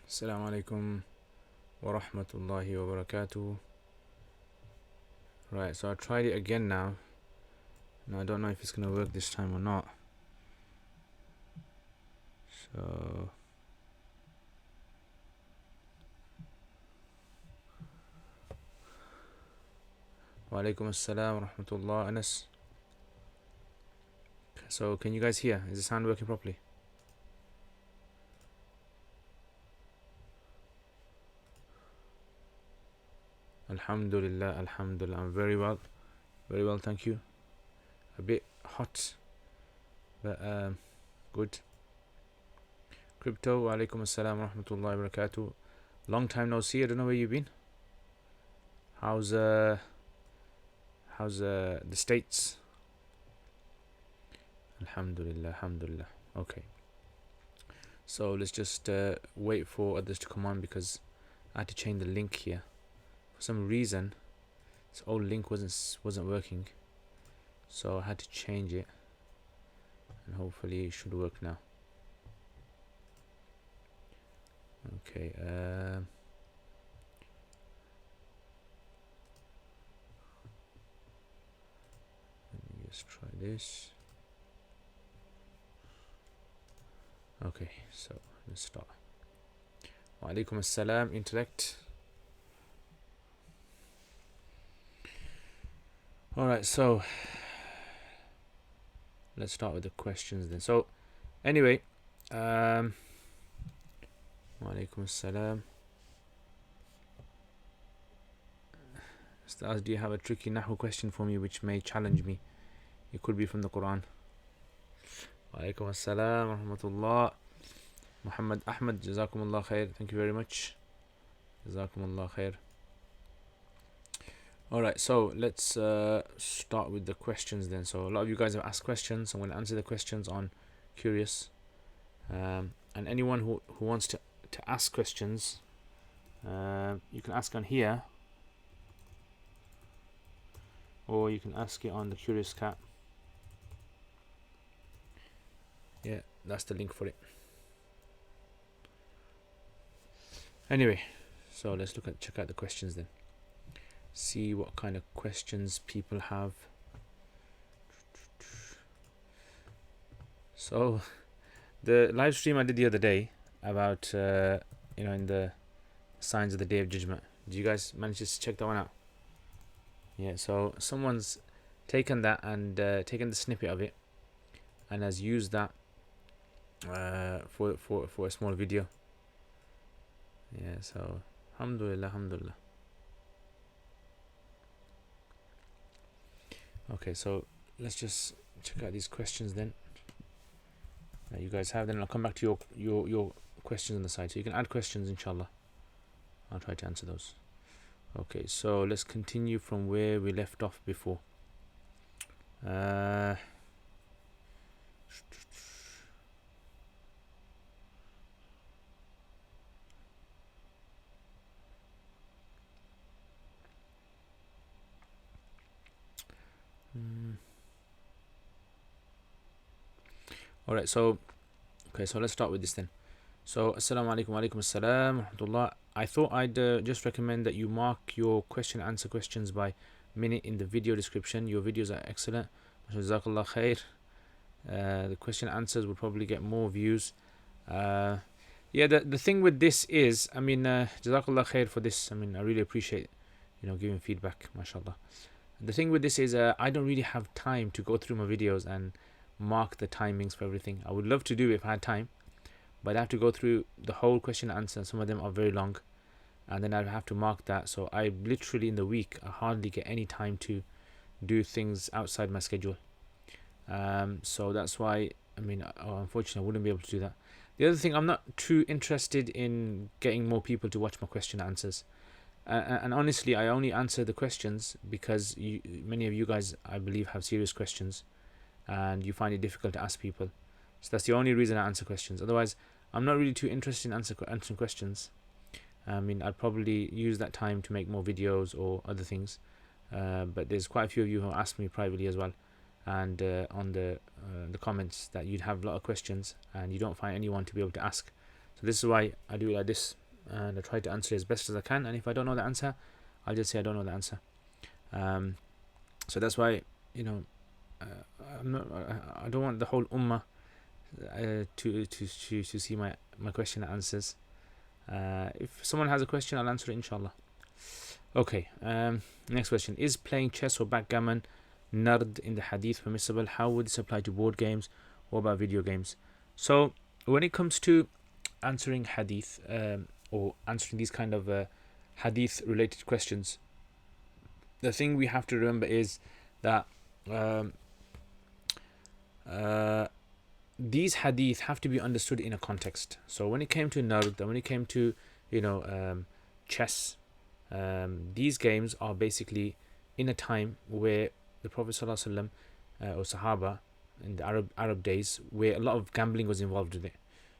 Assalamu alaikum wa rahmatullahi wa barakatuh. Right, so I tried it again now. Now I don't know if it's gonna work this time or not. So wa alaikum assalam wa rahmatullah, Anas. So can you guys hear? Is the sound working properly? Alhamdulillah, alhamdulillah. I'm very well, thank you. A bit hot, but good. Crypto, wa alaikum assalam wa rahmatullahi wa barakatuh. Long time no see. I don't know where you've been. How's the States? Alhamdulillah, alhamdulillah. Okay. So let's just wait for others to come on because I had to change the link here. For some reason, this old link wasn't working, so I had to change it, and hopefully it should work now. Okay. Let me just try this. Okay, so let's start. Wa alaikum assalam, intellect. Alright, so let's start with the questions then. So anyway, wa alaikum assalam. Ustaz, do you have a tricky Nahu question for me which may challenge me? It could be from the Quran. Wa alaikum assalam wa rahmatullah. Muhammad Ahmad, jazakumullah khair. Thank you very much. Jazakumullah khair. Alright, so let's start with the questions then. So a lot of you guys have asked questions. I'm going to answer the questions on Curious. And anyone who wants to ask questions, you can ask on here, or you can ask it on the Curious Cat. Yeah, that's the link for it. Anyway, so let's check out the questions then. See what kind of questions people have. So the live stream I did the other day about in the signs of the Day of Judgment, did you guys manage to check that one out? Yeah, so someone's taken that and taken the snippet of it and has used that for a small video. Yeah, so alhamdulillah, alhamdulillah. Okay, so let's just check out these questions then. You guys have, then I'll come back to your questions on the side. So you can add questions, inshallah. I'll try to answer those. Okay, so let's continue from where we left off before. Alright, so let's start with this then. So assalamu alaikum wa alaikum assalam wa rahmatullah. I thought I'd just recommend that you mark your question and answer questions by minute in the video description. Your videos are excellent. Jazakallah khair. The question and answers will probably get more views. Yeah, the thing with this is, I mean, Jazakallah khair for this. I mean, I really appreciate giving feedback, mashallah. The thing with this is I don't really have time to go through my videos and mark the timings for everything. I would love to do it if I had time, but I have to go through the whole question and answer. Some of them are very long, and then I have to mark that. So I literally in the week I hardly get any time to do things outside my schedule. So that's why, I mean, unfortunately I wouldn't be able to do that. The other thing, I'm not too interested in getting more people to watch my question and answers. And honestly, I only answer the questions because many of you guys, I believe, have serious questions and you find it difficult to ask people. So that's the only reason I answer questions. Otherwise, I'm not really too interested in answering questions. I mean, I'd probably use that time to make more videos or other things. But there's quite a few of you who asked me privately as well, and on the comments, that you'd have a lot of questions and you don't find anyone to be able to ask. So this is why I do it like this, and I try to answer as best as I can. And if I don't know the answer, I'll just say I don't know the answer. So that's why, you know, I don't want the whole ummah to see my question and answers. If someone has a question, I'll answer it, inshallah. Okay. Next question: is playing chess or backgammon, nard, in the hadith permissible? How would this apply to board games? What about video games? So when it comes to answering hadith, or answering these kind of hadith related questions, the thing we have to remember is that these hadith have to be understood in a context. So when it came to nard, and when it came to, you know, chess, these games are basically in a time where the Prophet ﷺ, or Sahaba in the Arab days, where a lot of gambling was involved with it.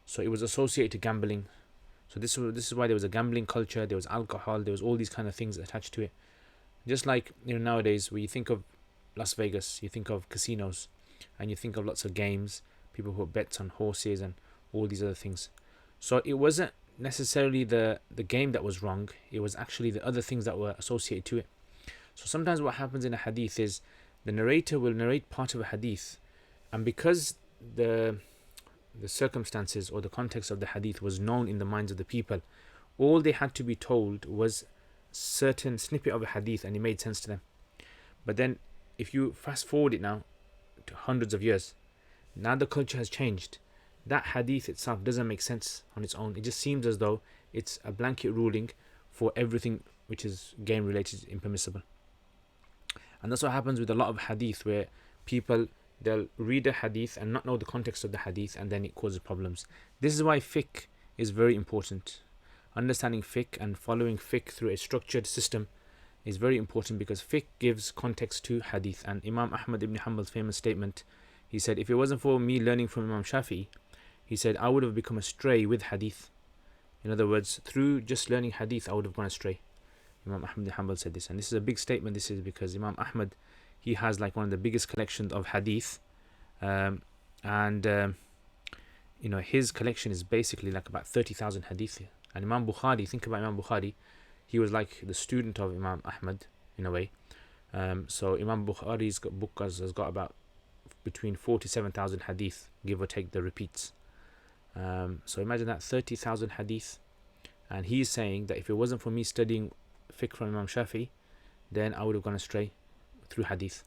So it was associated to gambling. So this is why there was a gambling culture. There was alcohol. There was all these kind of things attached to it. Just like, you know, nowadays, when you think of Las Vegas, you think of casinos, and you think of lots of games, people who bets on horses and all these other things. So it wasn't necessarily the game that was wrong. It was actually the other things that were associated to it. So sometimes what happens in a hadith is the narrator will narrate part of a hadith, and because the circumstances or the context of the hadith was known in the minds of the people, all they had to be told was certain snippet of a hadith, and it made sense to them. But then if you fast forward it now to hundreds of years, now the culture has changed. That hadith itself doesn't make sense on its own. It just seems as though it's a blanket ruling for everything which is game related impermissible. And that's what happens with a lot of hadith, where people, they'll read a hadith and not know the context of the hadith, and then it causes problems. This is why fiqh is very important. Understanding fiqh and following fiqh through a structured system is very important, because fiqh gives context to hadith. And Imam Ahmad ibn Hanbal's famous statement, he said, if it wasn't for me learning from Imam Shafi'i, he said, I would have become astray with hadith. In other words, through just learning hadith, I would have gone astray. Imam Ahmad ibn Hanbal said this, and this is a big statement. This is because Imam Ahmad, he has like one of the biggest collections of hadith, and you know, his collection is basically like about 30,000 hadith. And Imam Bukhari, think about Imam Bukhari, he was like the student of Imam Ahmad in a way. So Imam Bukhari's book has got about between 4 to 7,000 hadith, give or take the repeats. So imagine that, 30,000 hadith, and he's saying that if it wasn't for me studying fiqh from Imam Shafi, then I would have gone astray through hadith.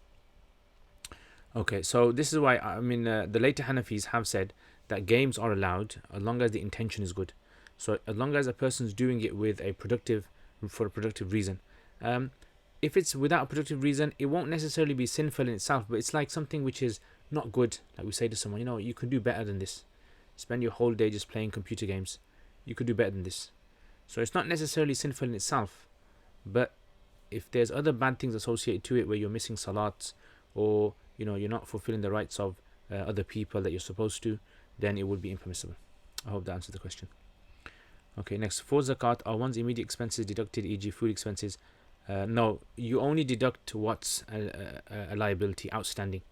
Okay, so this is why, I mean, the later Hanafis have said that games are allowed as long as the intention is good. So as long as a person's doing it with for a productive reason. If it's without a productive reason, it won't necessarily be sinful in itself, but it's like something which is not good. Like we say to someone, you know, you could do better than this. Spend your whole day just playing computer games. You could do better than this. So it's not necessarily sinful in itself, but if there's other bad things associated to it, where you're missing salats, or you know, you're not fulfilling the rights of other people that you're supposed to, then it would be impermissible. I hope that answers the question. Okay, next, for zakat, are one's immediate expenses deducted, e.g. food expenses? No, you only deduct what's a liability, outstanding.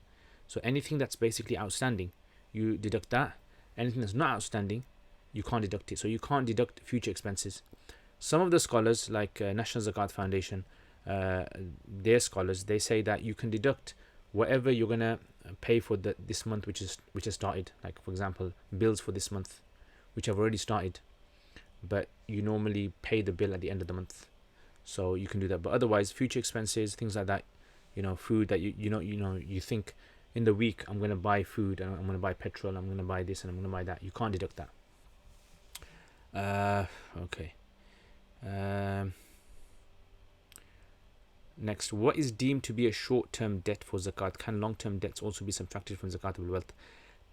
So anything that's basically outstanding, you deduct that. Anything that's not outstanding, you can't deduct it. So you can't deduct future expenses. Some of the scholars, like National Zakat Foundation, their scholars, they say that you can deduct whatever you're gonna pay for this month, which has started. Like for example, bills for this month, which have already started, but you normally pay the bill at the end of the month. So you can do that. But otherwise, future expenses, things like that, you know, food that you think in the week, I'm going to buy food, and I'm going to buy petrol, I'm going to buy this, and I'm going to buy that. You can't deduct that. Okay. Next, what is deemed to be a short-term debt for zakat? Can long-term debts also be subtracted from zakatable wealth?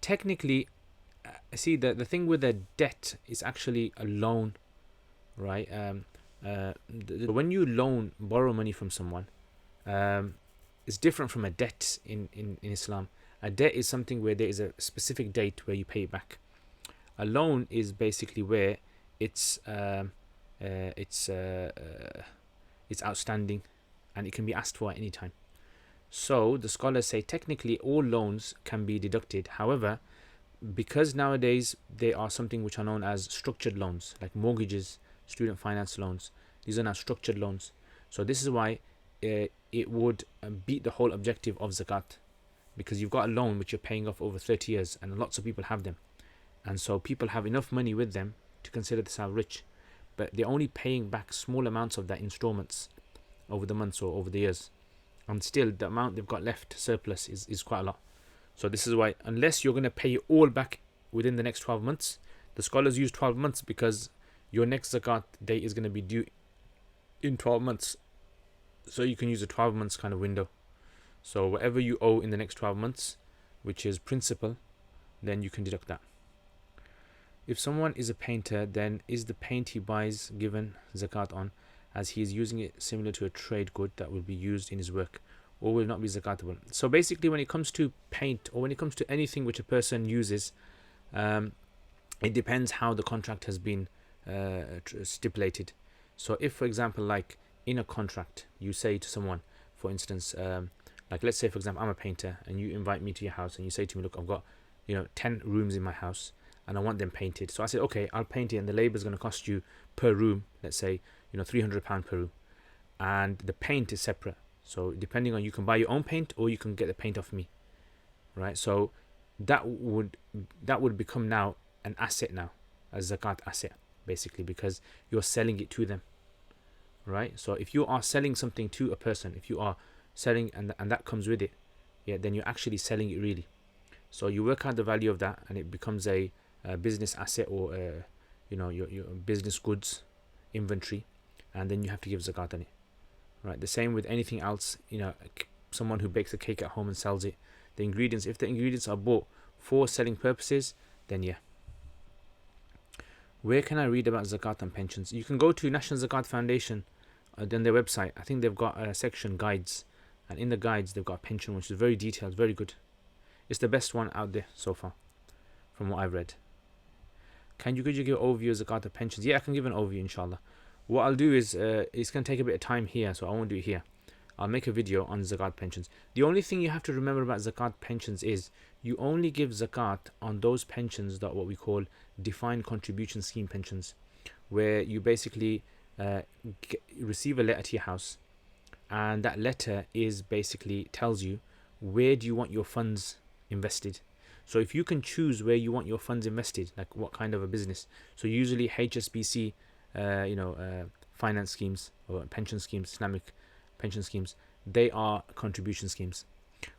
Technically, see, the thing with a debt is actually a loan, right? When you borrow money from someone, it's different from a debt in Islam. A debt is something where there is a specific date where you pay it back. A loan is basically where it's outstanding, and it can be asked for at any time. So the scholars say technically all loans can be deducted. However, because nowadays they are something which are known as structured loans, like mortgages, student finance loans. These are now structured loans. So this is why it would beat the whole objective of zakat, because you've got a loan which you're paying off over 30 years, and lots of people have them. And so people have enough money with them to consider themselves rich, but they're only paying back small amounts of that installments over the months or over the years. And still, the amount they've got left surplus is quite a lot. So this is why, unless you're going to pay it all back within the next 12 months, the scholars use 12 months because your next zakat date is going to be due in 12 months. So you can use a 12 months kind of window. So whatever you owe in the next 12 months, which is principal, then you can deduct that. If someone is a painter, then is the paint he buys given zakat on, as he is using it similar to a trade good that will be used in his work, or will not be zakatable? So basically, when it comes to paint, or when it comes to anything which a person uses, it depends how the contract has been stipulated. So if, for example, like in a contract, you say to someone, for instance, like let's say, for example, I'm a painter and you invite me to your house and you say to me, look, I've got 10 rooms in my house and I want them painted. So I say, okay, I'll paint it, and the labor is going to cost you per room, let's say, £300 per room, and the paint is separate. So depending on, you can buy your own paint or you can get the paint off me, right? So that would become now an asset, now a zakat asset, basically, because you're selling it to them, right? So if you are selling something to a person, if you are selling and that comes with it, then you're actually selling it really. So you work out the value of that, and it becomes a business asset, or your business goods inventory, and then you have to give zakat on it, right? The same with anything else. Someone who bakes a cake at home and sells it, the ingredients, if the ingredients are bought for selling purposes, then yeah. Where can I read about zakat and pensions? You can go to National Zakat Foundation, on their website. I think they've got a section guides, and in the guides they've got a pension which is very detailed, very good. It's the best one out there so far, from what I've read. Could you give an overview of zakat and pensions? Yeah, I can give an overview, inshallah. What I'll do is, it's going to take a bit of time here, so I won't do it here. I'll make a video on zakat pensions. The only thing you have to remember about zakat pensions is you only give zakat on those pensions that what we call defined contribution scheme pensions, where you basically receive a letter to your house, and that letter is basically tells you where do you want your funds invested. So if you can choose where you want your funds invested, like what kind of a business, so usually HSBC, finance schemes or pension schemes, Islamic pension schemes, they are contribution schemes.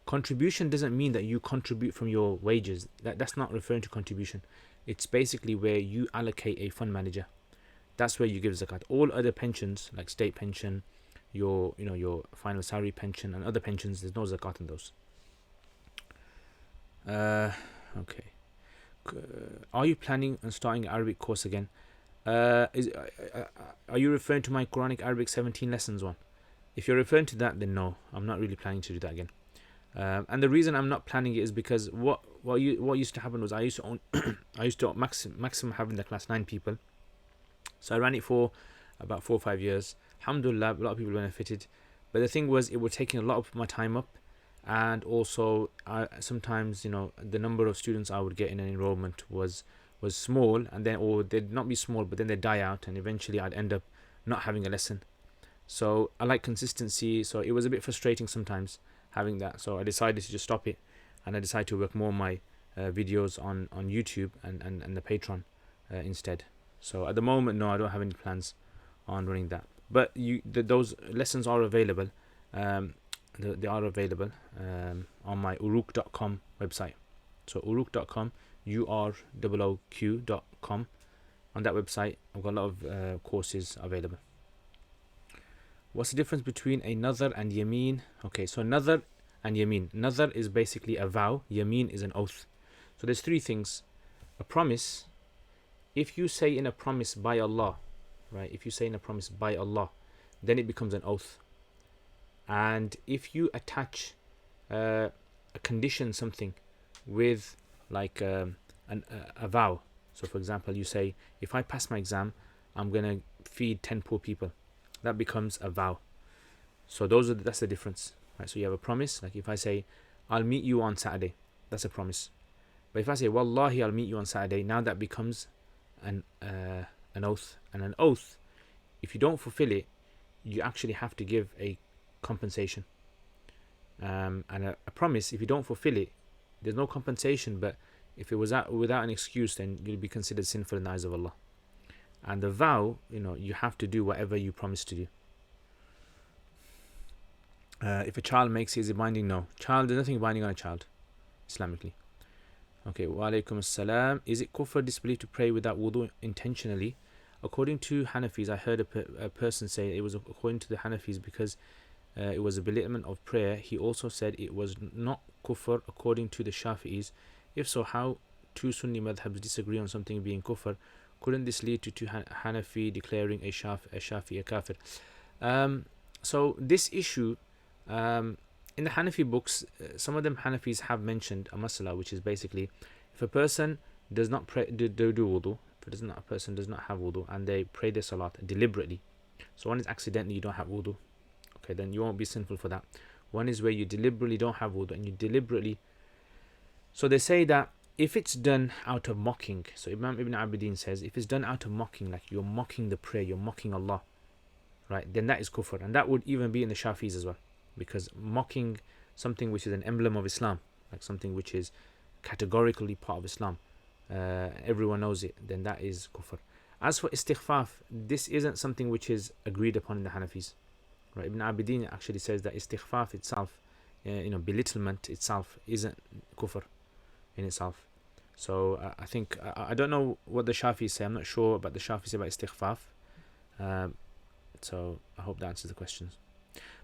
Contribution doesn't mean that you contribute from your wages. That's not referring to contribution. It's basically where you allocate a fund manager. That's where you give zakat. All other pensions, like state pension, your final salary pension, and other pensions, there's no zakat in those. Okay. Are you planning on starting an Arabic course again? Are you referring to my Quranic Arabic 17 lessons one? If you're referring to that, then no, I'm not really planning to do that again. And the reason I'm not planning it is because what used to happen was I used to maximum have in the class 9 people. So I ran it for about 4 or 5 years. Alhamdulillah, a lot of people benefited. But the thing was, it was taking a lot of my time up, and also sometimes the number of students I would get in an enrollment was small, and then, or they'd not be small, but then they'd die out, and eventually I'd end up not having a lesson. So I like consistency, so it was a bit frustrating sometimes having that. So I decided to just stop it, and I decided to work more on my videos on YouTube and the Patreon instead. So at the moment, no, I don't have any plans on running that. But those lessons are available. They are available on my uruk.com website. So uruk.com, urooq.com. On that website, I've got a lot of courses available. What's the difference between a nadhar and yameen? Okay, so nadhar and yameen. Nadhar is basically a vow. Yameen is an oath. So there's 3 things. A promise. If you say in a promise by Allah, right? If you say in a promise by Allah, then it becomes an oath. And if you attach a condition, something, with like a vow. So for example, you say, if I pass my exam, I'm going to feed 10 poor people. That becomes a vow. So that's the difference, right? So you have a promise. Like if I say, I'll meet you on Saturday, that's a promise. But if I say, Wallahi, I'll meet you on Saturday, now that becomes an oath. And an oath, if you don't fulfill it, you actually have to give a compensation. And a promise, if you don't fulfill it, there's no compensation, but if it was without an excuse, then you'll be considered sinful in the eyes of Allah. And the vow, you have to do whatever you promise to do. If a child makes it, is it binding? No. There's nothing binding on a child, Islamically. Okay, wa alaikum assalam. Is it kufr, disbelief, to pray without wudu intentionally? According to Hanafis, I heard a person say it was according to the Hanafis because it was a belittlement of prayer. He also said it was not kufr according to the Shafi'is. If so, how two Sunni madhabs disagree on something being kufr? Couldn't this lead to Hanafi declaring a Shafi'i a kafir? So this issue, in the Hanafi books, some of them Hanafis have mentioned a masala, which is basically if a person does not pray, do wudu, if a person does not have wudu and they pray their salat deliberately. So one is accidentally you don't have wudu, okay, then you won't be sinful for that. One is where you deliberately don't have wudu and you deliberately. So they say that if it's done out of mocking, so Imam Ibn Abidin says if it's done out of mocking, like you're mocking the prayer, you're mocking Allah, right, then that is kufr. And that would even be in the Shafis as well, because mocking something which is an emblem of Islam, like something which is categorically part of Islam, everyone knows it, then that is kufr. As for istighfaf, this isn't something which is agreed upon in the Hanafis, right? Ibn Abidin actually says that istighfaf itself, belittlement itself isn't kufr in itself. So I think I don't know what the Shafis say. I'm not sure about the Shafis about istighfaf. So I hope that answers the questions.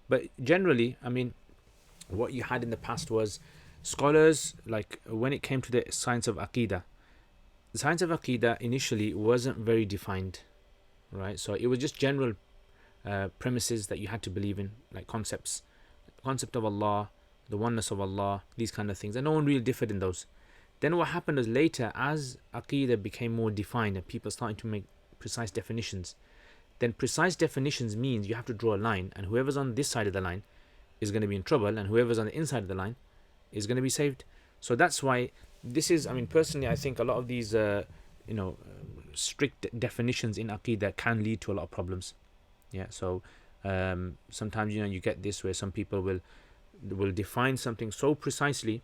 But generally, I mean, what you had in the past was scholars, like when it came to the science of Aqidah, the science of Aqidah initially wasn't very defined, right? So it was just general premises that you had to believe in, like concept of Allah, the oneness of Allah, these kind of things. And no one really differed in those. Then what happened was later, as Aqidah became more defined and people started to make precise definitions, then precise definitions means you have to draw a line, and whoever's on this side of the line is going to be in trouble, and whoever's on the inside of the line is going to be saved. So that's why this is, I mean, personally, I think a lot of these, strict definitions in Aqidah can lead to a lot of problems. Yeah, so sometimes, you get this where some people will define something so precisely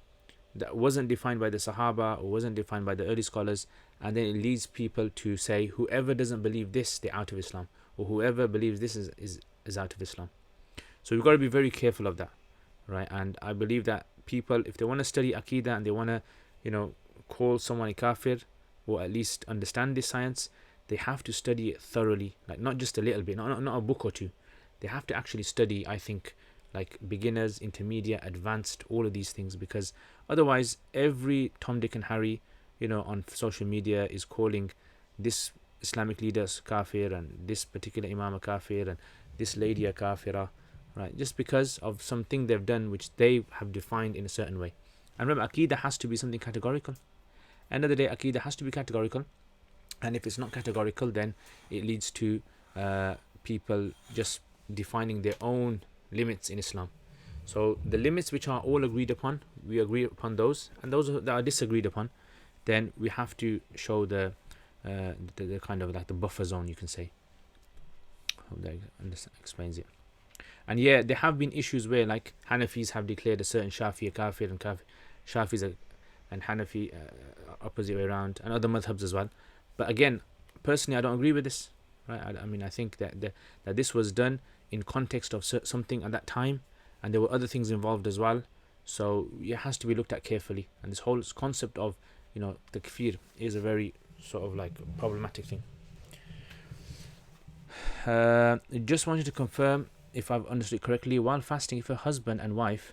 that wasn't defined by the Sahaba or wasn't defined by the early scholars, and then it leads people to say whoever doesn't believe this, they're out of Islam, or whoever believes this is out of Islam. So we've got to be very careful of that, right? And I believe that people, if they want to study Aqidah and they want to, call someone a kafir, or at least understand this science, they have to study it thoroughly, like not just a little bit, not a book or two. They have to actually study, I think, like beginners, intermediate, advanced, all of these things, because otherwise every Tom, Dick and Harry, on social media is calling this Islamic leader kafir and this particular imam a kafir and this lady a kafira, right? Just because of something they've done which they have defined in a certain way. And remember, Aqidah has to be something categorical. End of the day, Aqidah has to be categorical, and if it's not categorical, then it leads to people just defining their own limits in Islam. So the limits which are all agreed upon, we agree upon those, and those that are disagreed upon, then we have to show the kind of like the buffer zone, you can say. Hope that explains it. And yeah, there have been issues where like Hanafis have declared a certain Shafi a kafir, and Shafis and Hanafi opposite way around, and other madhabs as well. But again, personally, I don't agree with this, right? I mean, I think that this was done in context of something at that time, and there were other things involved as well, so it has to be looked at carefully. And this whole concept of takfir is a very sort of like problematic thing. Just wanted to confirm if I've understood correctly. While fasting, if a husband and wife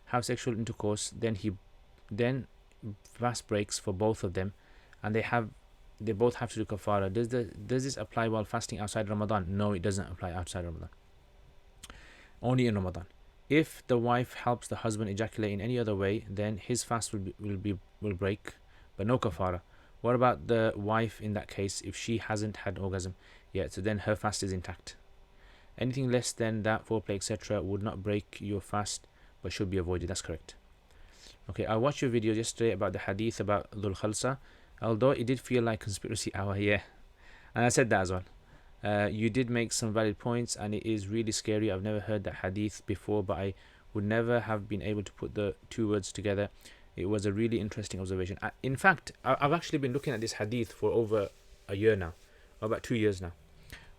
have sexual intercourse, then fast breaks for both of them, and they both have to do kafara. Does this apply while fasting outside Ramadan? No, it doesn't apply outside Ramadan. Only in Ramadan. If the wife helps the husband ejaculate in any other way, then his fast will break, but no kafara. What about the wife in that case if she hasn't had orgasm yet? So then her fast is intact. Anything less than that, foreplay, etc., would not break your fast, but should be avoided. That's correct. Okay, I watched your video yesterday about the hadith about Dhul Khalsa, although it did feel like conspiracy hour, yeah. And I said that as well. You did make some valid points, and it is really scary. I've never heard that hadith before, but I would never have been able to put the two words together. It was a really interesting observation. In fact, I've actually been looking at this hadith for over a year now, or about 2 years now,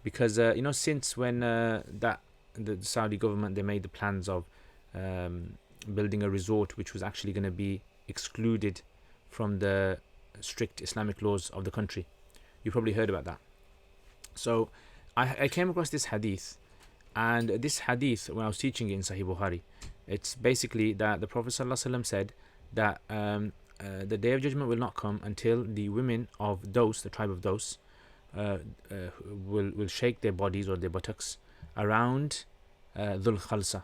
because since when the Saudi government, they made the plans of building a resort which was actually going to be excluded from the strict Islamic laws of the country. You probably heard about that. So I came across this hadith, and this hadith, when I was teaching it in Sahih Bukhari, it's basically that the Prophet ﷺ said that the day of judgment will not come until the women of Dos, the tribe of Dos, will shake their bodies or their buttocks around Dhul Khalsa.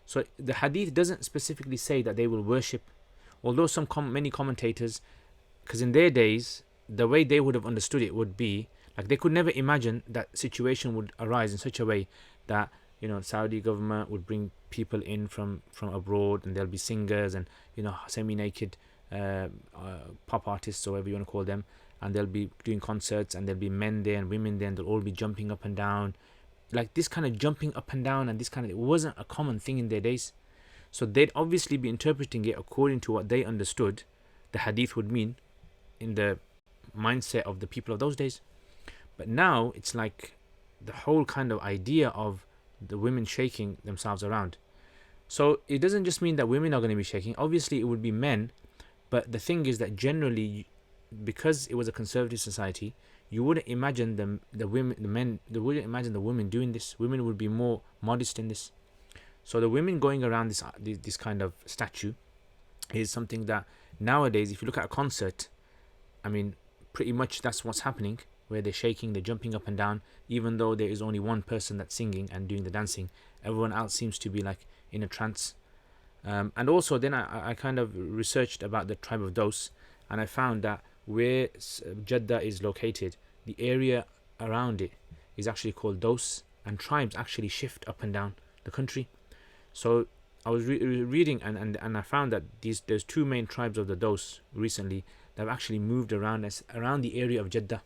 So the hadith doesn't specifically say that they will worship, although many commentators, because in their days, the way they would have understood it would be, like, they could never imagine that situation would arise in such a way that, Saudi government would bring people in from abroad, and there'll be singers and, semi-naked pop artists or whatever you want to call them, and they'll be doing concerts, and there'll be men there and women there, and they'll all be jumping up and down. Like, this kind of jumping up and down and this kind of, it wasn't a common thing in their days. So they'd obviously be interpreting it according to what they understood the hadith would mean in the mindset of the people of those days. But now it's like the whole kind of idea of the women shaking themselves around. So it doesn't just mean that women are going to be shaking. Obviously it would be men, but the thing is that generally, because it was a conservative society, you wouldn't imagine the women doing this. Women would be more modest in this. So the women going around this kind of statue is something that nowadays, if you look at a concert, I mean, pretty much that's what's happening, where they're shaking, they're jumping up and down, even though there is only one person that's singing and doing the dancing. Everyone else seems to be like in a trance. And also then I kind of researched about the tribe of Dos, and I found that where Jeddah is located, the area around it is actually called Dos, and tribes actually shift up and down the country. So I was reading, and I found that there's two main tribes of the Dos recently that have actually moved around the area of Jeddah.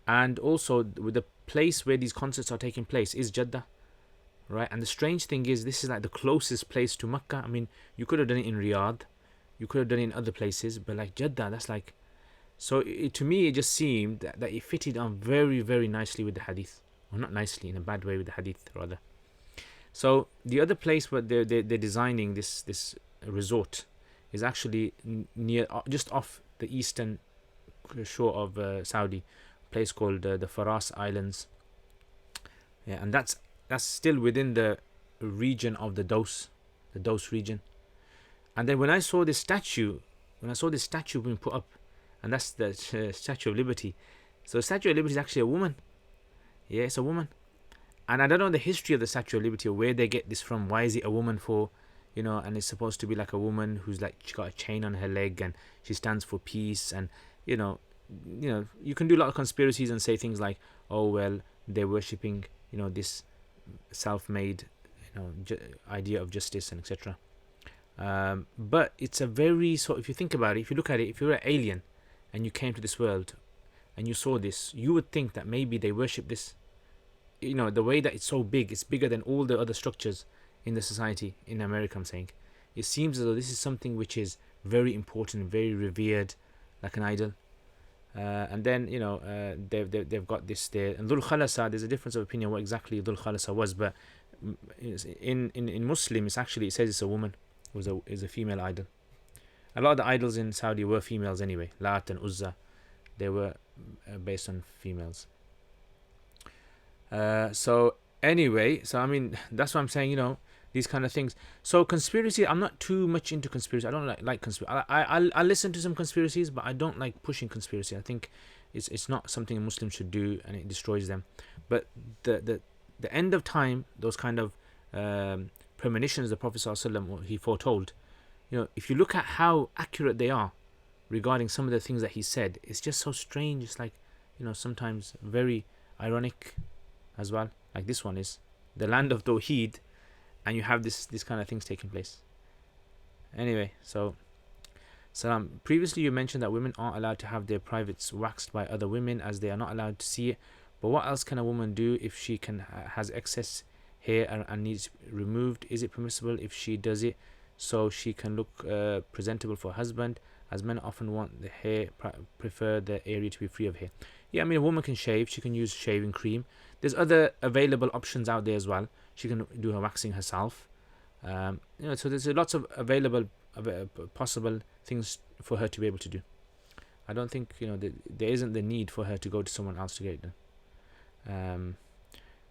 And also with the place where these concerts are taking place is Jeddah, right? And the strange thing is, this is like the closest place to Mecca. I mean, you could have done it in Riyadh, you could have done it in other places, but like Jeddah, that's like, so to me it just seemed that it fitted on very, very nicely with the hadith. Or not nicely, in a bad way, with the hadith rather. So the other place where they're designing this resort is actually near, just off the eastern shore of Saudi, a place called the Faras Islands. Yeah, and that's still within the region of the Dos region. And then when I saw this statue being put up, and that's the Statue of Liberty. So the Statue of Liberty is actually a woman. Yeah, it's a woman. And I don't know the history of the Statue of Liberty or where they get this from. Why is it a woman for? And it's supposed to be like a woman who's like, she got a chain on her leg and she stands for peace. And you can do a lot of conspiracies and say things like, oh well, they're worshipping this self-made idea of justice and etc. But it's a very, if you think about it, if you look at it, if you're an alien and you came to this world and you saw this, you would think that maybe they worship this. The way that it's so big, it's bigger than all the other structures in the society in America, I'm saying. It seems as though this is something which is very important, very revered, like an idol. And then they've got this there. And Dhul Khalasa, there's a difference of opinion what exactly Dhul Khalasa was, but in Muslim, it says it's a woman, is a female idol. A lot of the idols in Saudi were females anyway. Lat and Uzza, they were based on females. So anyway, I mean, that's what I'm saying, these kind of things. So conspiracy, I'm not too much into conspiracy. I don't like conspiracy. I listen to some conspiracies, but I don't like pushing conspiracy. I think it's not something a Muslim should do, and it destroys them. But the end of time, those kind of premonitions the Prophet ﷺ, he foretold, if you look at how accurate they are regarding some of the things that he said, it's just so strange. It's like, sometimes very ironic as well. Like this one is the land of Tawheed, and you have this kind of things taking place. Anyway, so Salam. Previously, you mentioned that women aren't allowed to have their privates waxed by other women as they are not allowed to see it. But what else can a woman do if she has excess hair and needs removed? Is it permissible if she does it so she can look presentable for her husband? As men often want the hair, prefer the area to be free of hair. Yeah, I mean, a woman can shave. She can use shaving cream. There's other available options out there as well. She can do her waxing herself. So there's lots of available possible things for her to be able to do. I don't think there isn't the need for her to go to someone else to get it done.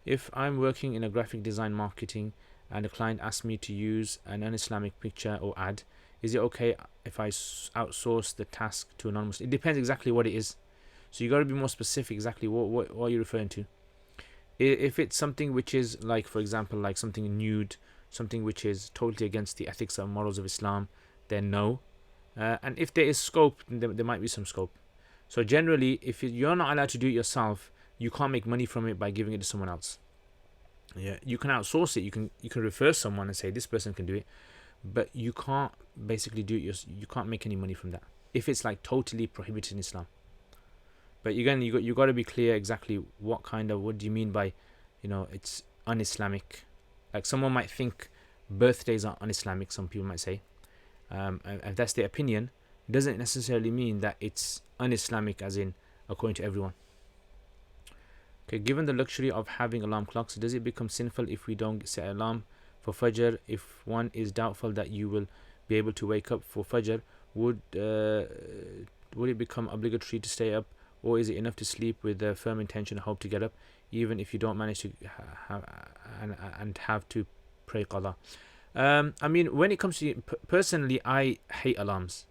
If I'm working in a graphic design marketing and a client asks me to use an un-Islamic picture or ad, is it okay if I outsource the task to anonymous? It depends exactly what it is. So you got to be more specific exactly what are you referring to. If it's something which is like, for example, like something nude, something which is totally against the ethics and morals of Islam, then no. And if there is scope, then there might be some scope. So generally, if you're not allowed to do it yourself, you can't make money from it by giving it to someone else. Yeah, you can outsource it. You can refer someone and say this person can do it, but you can't basically do it. You can't make any money from that if it's like totally prohibited in Islam. But again, you got to be clear exactly what do you mean by, it's un-Islamic. Like someone might think birthdays are un-Islamic. Some people might say, and if that's their opinion, it doesn't necessarily mean that it's un-Islamic as in according to everyone. Okay, given the luxury of having alarm clocks, does it become sinful if we don't set an alarm for Fajr? If one is doubtful that you will be able to wake up for Fajr, would it become obligatory to stay up, or is it enough to sleep with a firm intention and hope to get up, even if you don't manage to have to pray qada? I mean, when it comes to personally, I hate alarms.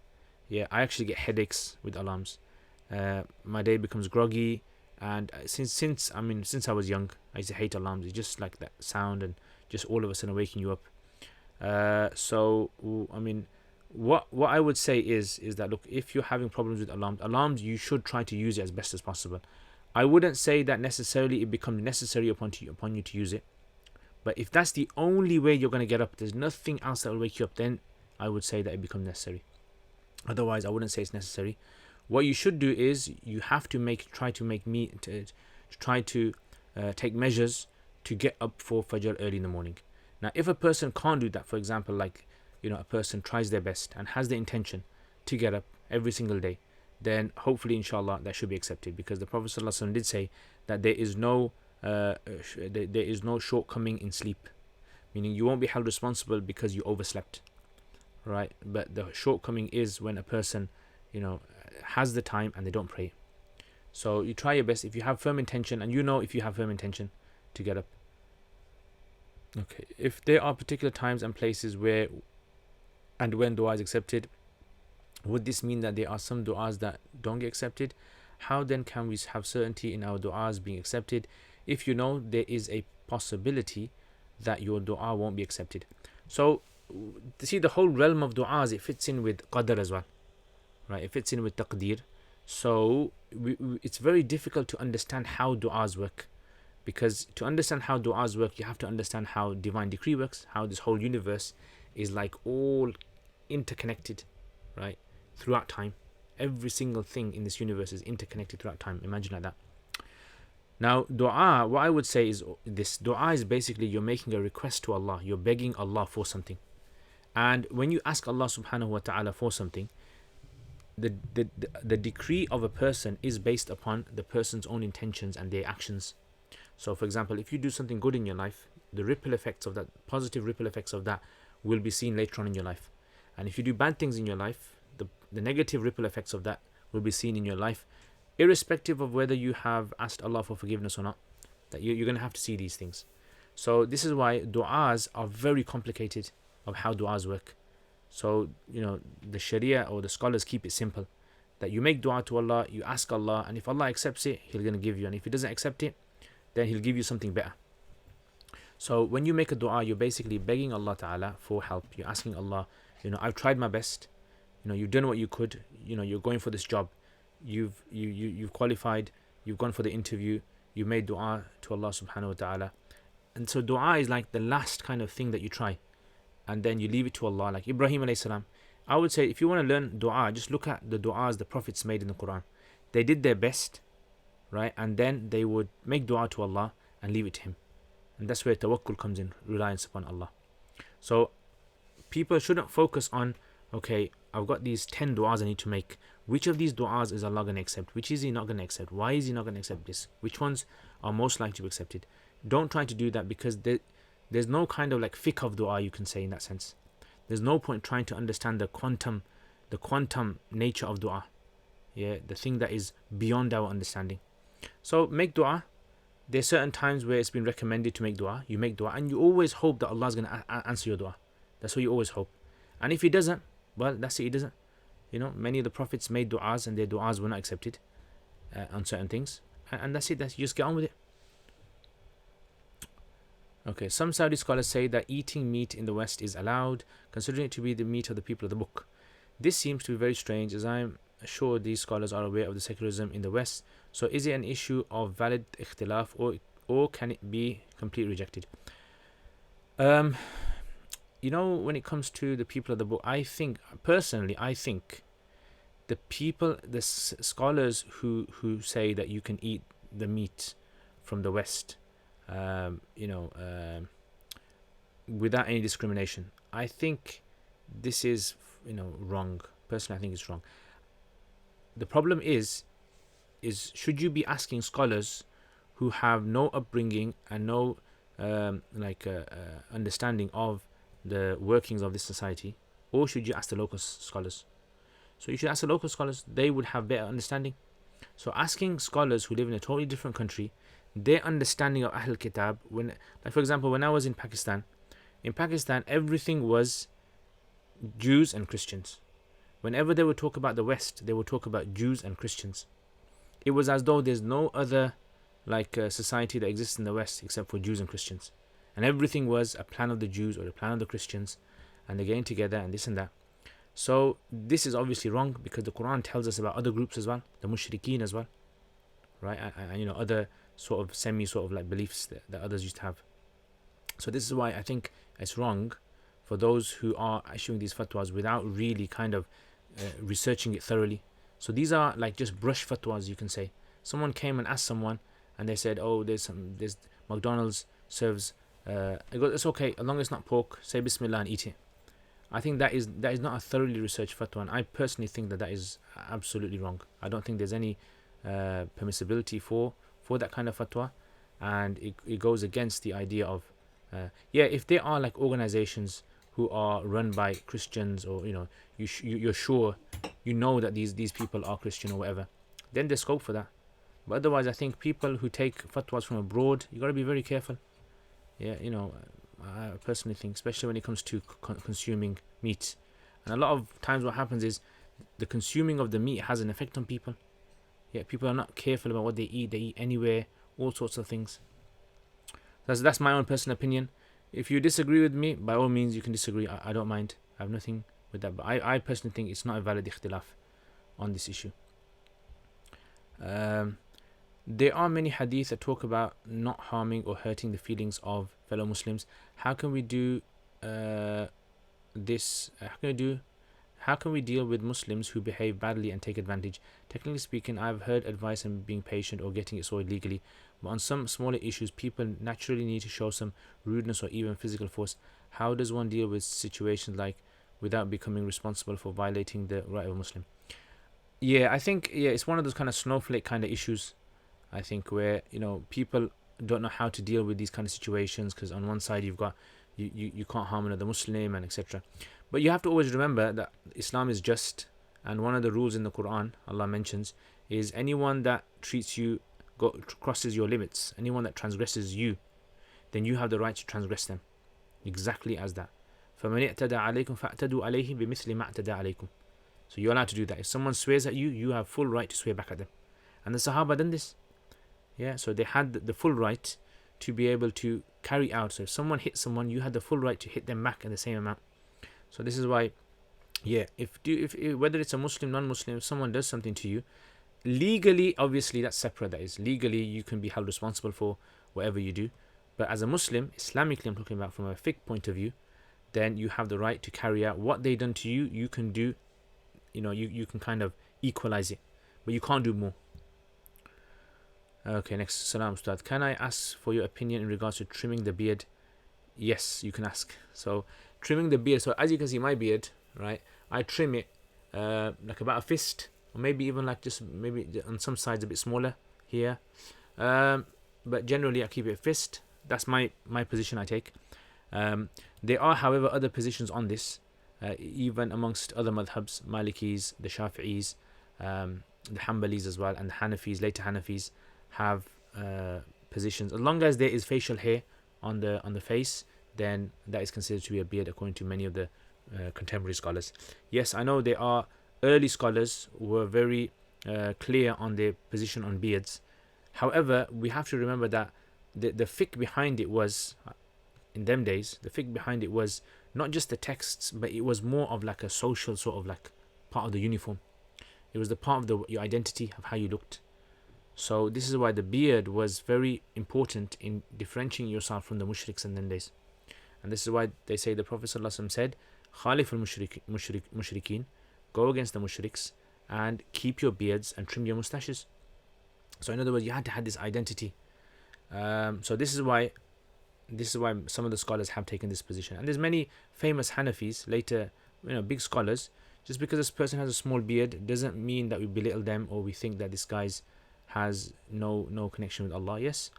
Yeah, I actually get headaches with alarms. My day becomes groggy. And since I was young, I used to hate alarms. It's just like that sound and just all of a sudden waking you up. So I mean, what I would say is that look, if you're having problems with alarms, you should try to use it as best as possible. I wouldn't say that necessarily it becomes necessary upon you to use it. But if that's the only way you're going to get up, there's nothing else that will wake you up, then I would say that it becomes necessary. Otherwise, I wouldn't say it's necessary. What you should do is you have to try to take measures to get up for Fajr early in the morning. Now, if a person can't do that, for example, like a person tries their best and has the intention to get up every single day, then hopefully, inshallah, that should be accepted, because the Prophet ﷺ did say that there is no shortcoming in sleep, meaning you won't be held responsible because you overslept, right? But the shortcoming is when a person, has the time and they don't pray. So you try your best if you have firm intention, and if you have firm intention to get up. Okay, if there are particular times and places where and when dua is accepted, would this mean that there are some du'as that don't get accepted? How then can we have certainty in our du'as being accepted if there is a possibility that your du'a won't be accepted? So see, the whole realm of du'as, it fits in with qadr as well. Right, it fits in with taqdeer. So it's very difficult to understand how du'as work, because to understand how du'as work, you have to understand how divine decree works, how this whole universe is like all interconnected, right, throughout time. Every single thing in this universe is interconnected throughout time. Imagine like that. Now, du'a, what I would say is this: du'a is basically you're making a request to Allah, you're begging Allah for something. And when you ask Allah subhanahu wa ta'ala for something, the decree of a person is based upon the person's own intentions and their actions. So for example, if you do something good in your life, the ripple effects of that, positive ripple effects of that, will be seen later on in your life. And if you do bad things in your life, the negative ripple effects of that will be seen in your life, irrespective of whether you have asked Allah for forgiveness or not. That you're going to have to see these things. So this is why du'as are very complicated of how du'as work. So, the Sharia or the scholars keep it simple, that you make dua to Allah, you ask Allah, and if Allah accepts it, He's going to give you. And if He doesn't accept it, then He'll give you something better. So when you make a dua, you're basically begging Allah Ta'ala for help. You're asking Allah, I've tried my best. You've done what you could. You're going for this job. You've qualified. You've gone for the interview. You made dua to Allah Subhanahu wa Ta'ala. And so dua is like the last kind of thing that you try. and then you leave it to Allah, like Ibrahim alayhi salam. I would say if you want to learn dua, just look at the du'as the prophets made in the Quran. They did their best, right? And then they would make dua to Allah and leave it to Him. And that's where tawakkul comes in, reliance upon Allah. So people shouldn't focus on, okay, I've got these 10 du'as I need to make. Which of these du'as is Allah going to accept? Which is He not going to accept? Why is He not going to accept this? Which ones are most likely to be accepted? Don't try to do that, because there's no kind of like fiqh of dua, you can say, in that sense. There's no point trying to understand the quantum nature of dua. Yeah, the thing that is beyond our understanding. So make dua. There's certain times where it's been recommended to make dua. You make dua and you always hope that Allah is going to answer your dua. That's what you always hope. And if He doesn't, well, that's it, He doesn't. You know, many of the prophets made du'as and their du'as were not accepted on certain things. And that's it. You just get on with it. Okay, some Saudi scholars say that eating meat in the West is allowed, considering it to be the meat of the people of the book. This seems to be very strange, as I am sure these scholars are aware of the secularism in the West. So is it an issue of valid ikhtilaf, or can it be completely rejected? You know, when it comes to the people of the book, I think the scholars who say that you can eat the meat from the West, without any discrimination, I think this is, wrong. Personally, I think it's wrong. The problem is should you be asking scholars who have no upbringing and no understanding of the workings of this society, or should you ask the local scholars? So you should ask the local scholars. They would have better understanding. So asking scholars who live in a totally different country, their understanding of Ahl Kitab, for example, when I was in Pakistan, everything was Jews and Christians. Whenever they would talk about the West, they would talk about Jews and Christians. It was as though there's no other society that exists in the West except for Jews and Christians. And everything was a plan of the Jews or a plan of the Christians, and they're getting together and this and that. So this is obviously wrong, because the Quran tells us about other groups as well, the mushrikeen as well, right? And other sort of beliefs that others used to have. So this is why I think it's wrong for those who are issuing these fatwas without really kind of researching it thoroughly. So these are like just brush fatwas, you can say. Someone came and asked someone, and they said, "Oh, there's McDonald's serves." I go, "It's okay as long as it's not pork. Say Bismillah and eat it." I think that is not a thoroughly researched fatwa, and I personally think that is absolutely wrong. I don't think there's any permissibility for that kind of fatwa, and it goes against the idea of if there are like organizations who are run by Christians, or you're sure that these people are Christian or whatever, then there's scope for that. But otherwise, I think people who take fatwas from abroad, you got to be very careful. I personally think, especially when it comes to consuming meat, and a lot of times what happens is the consuming of the meat has an effect on people. People are not careful about what they eat. They eat anywhere, all sorts of things. That's my own personal opinion. If you disagree with me, by all means you can disagree. I don't mind. I have nothing with that. But I personally think it's not a valid ikhtilaf on this issue. There are many hadith that talk about not harming or hurting the feelings of fellow Muslims. How can we do this? How can we deal with Muslims who behave badly and take advantage? Technically speaking, I've heard advice on being patient or getting it sorted legally, but on some smaller issues, people naturally need to show some rudeness or even physical force. How does one deal with situations like without becoming responsible for violating the right of a Muslim? I think it's one of those kind of snowflake kind of issues. I think where people don't know how to deal with these kind of situations, because on one side you've got you can't harm another Muslim and etc. But you have to always remember that Islam is just, and one of the rules in the Quran Allah mentions is anyone that treats you crosses your limits, anyone that transgresses you, then you have the right to transgress them, exactly as that. فَمَنِ اعْتَدَى عَلَيْكُمْ فَاعْتَدُوا عَلَيْهِ بِمِثْلِ مَا اعْتَدَى عَلَيْكُمْ. So you're allowed to do that. If someone swears at you, you have full right to swear back at them. And the Sahaba done this. So they had the full right to be able to carry out. So if someone hit someone, you had the full right to hit them back in the same amount. So this is why, if whether it's a Muslim, non-Muslim, if someone does something to you, legally, obviously that's separate. That is, legally you can be held responsible for whatever you do. But as a Muslim, Islamically I'm talking about from a fiqh point of view, then you have the right to carry out what they done to you. You can do, you can kind of equalize it, but you can't do more. Okay, next. Salam Ustad. Can I ask for your opinion in regards to trimming the beard? Yes, you can ask. So trimming the beard. So as you can see, my beard, right? I trim it like about a fist, or maybe even like just maybe on some sides a bit smaller here. But generally, I keep it a fist. That's my position I take. There are, however, other positions on this, even amongst other madhabs, Malikis, the Shafi'is, the Hanbalis as well, and the Hanafis, later Hanafis have positions. As long as there is facial hair on the face, then that is considered to be a beard according to many of the contemporary scholars. Yes, I know there are early scholars who were very clear on their position on beards. However, we have to remember that the fiqh behind it was, in them days, the fiqh behind it was not just the texts, but it was more of like a social sort of like part of the uniform. It was the part of your identity of how you looked. So this is why the beard was very important in differentiating yourself from the mushriks in them days. And this is why they say the Prophet ﷺ said, Khalif al-mushrikeen, go against the mushriks and keep your beards and trim your mustaches. So in other words, you had to have this identity. So this is why some of the scholars have taken this position. And there's many famous Hanafis, later, big scholars. Just because this person has a small beard doesn't mean that we belittle them or we think that this guy's has no connection with Allah. Yes,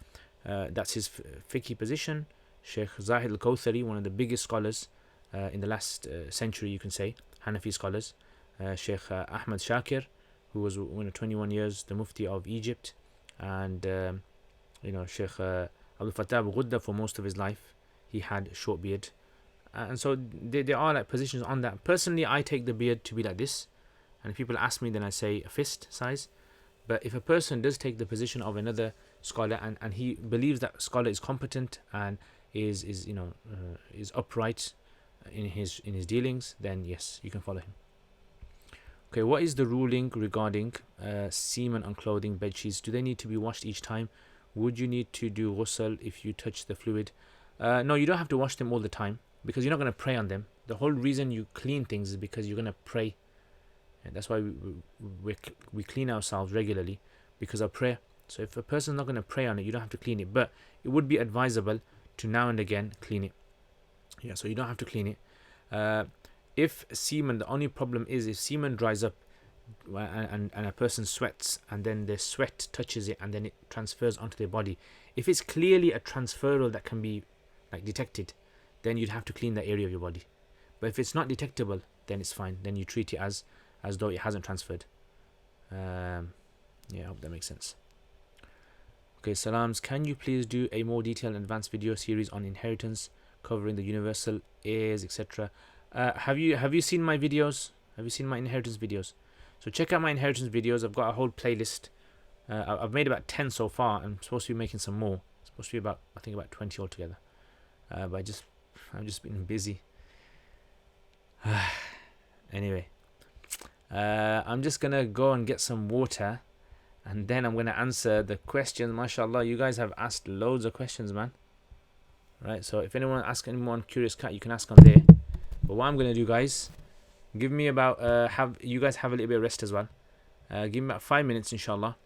that's his fiqhi position. Sheikh Zahid al-Kawthari, one of the biggest scholars in the last century, you can say, Hanafi scholars. Sheikh Ahmad Shakir, who was 21 years the Mufti of Egypt, and Sheikh Abdul Fattah Abu Ghudda for most of his life, he had short beard. And so there are like positions on that. Personally, I take the beard to be like this, and if people ask me, then I say a fist size. But if a person does take the position of another scholar and he believes that scholar is competent and is upright in his dealings, then yes, you can follow him. Okay, what is the ruling regarding semen on clothing, bed sheets? Do they need to be washed each time? Would you need to do ghusl if you touch the fluid? No, you don't have to wash them all the time because you're not going to pray on them. The whole reason you clean things is because you're going to pray. And that's why we clean ourselves regularly, because of prayer. So if a person's not going to pray on it, you don't have to clean it. But it would be advisable to now and again clean it. Yeah, so you don't have to clean it. If semen, the only problem is if semen dries up and a person sweats and then the sweat touches it and then it transfers onto their body. If it's clearly a transferal that can be like detected, then you'd have to clean that area of your body. But if it's not detectable, then it's fine. Then you treat it as though it hasn't transferred. I hope that makes sense. Okay, salams. Can you please do a more detailed and advanced video series on inheritance, covering the universal heirs, etc.? Have you seen my videos? Have you seen my inheritance videos? So check out my inheritance videos. I've got a whole playlist. I've made about 10 so far. I'm supposed to be making some more. It's supposed to be about 20 altogether. But I've just been busy. Anyway. I'm just gonna go and get some water, and then I'm gonna answer the questions. MashaAllah, you guys have asked loads of questions, man. Right, so if anyone asks any more on Curious Cat, you can ask on there. But what I'm gonna do, guys, give me about you guys have a little bit of rest as well. Give me about 5 minutes, inshallah,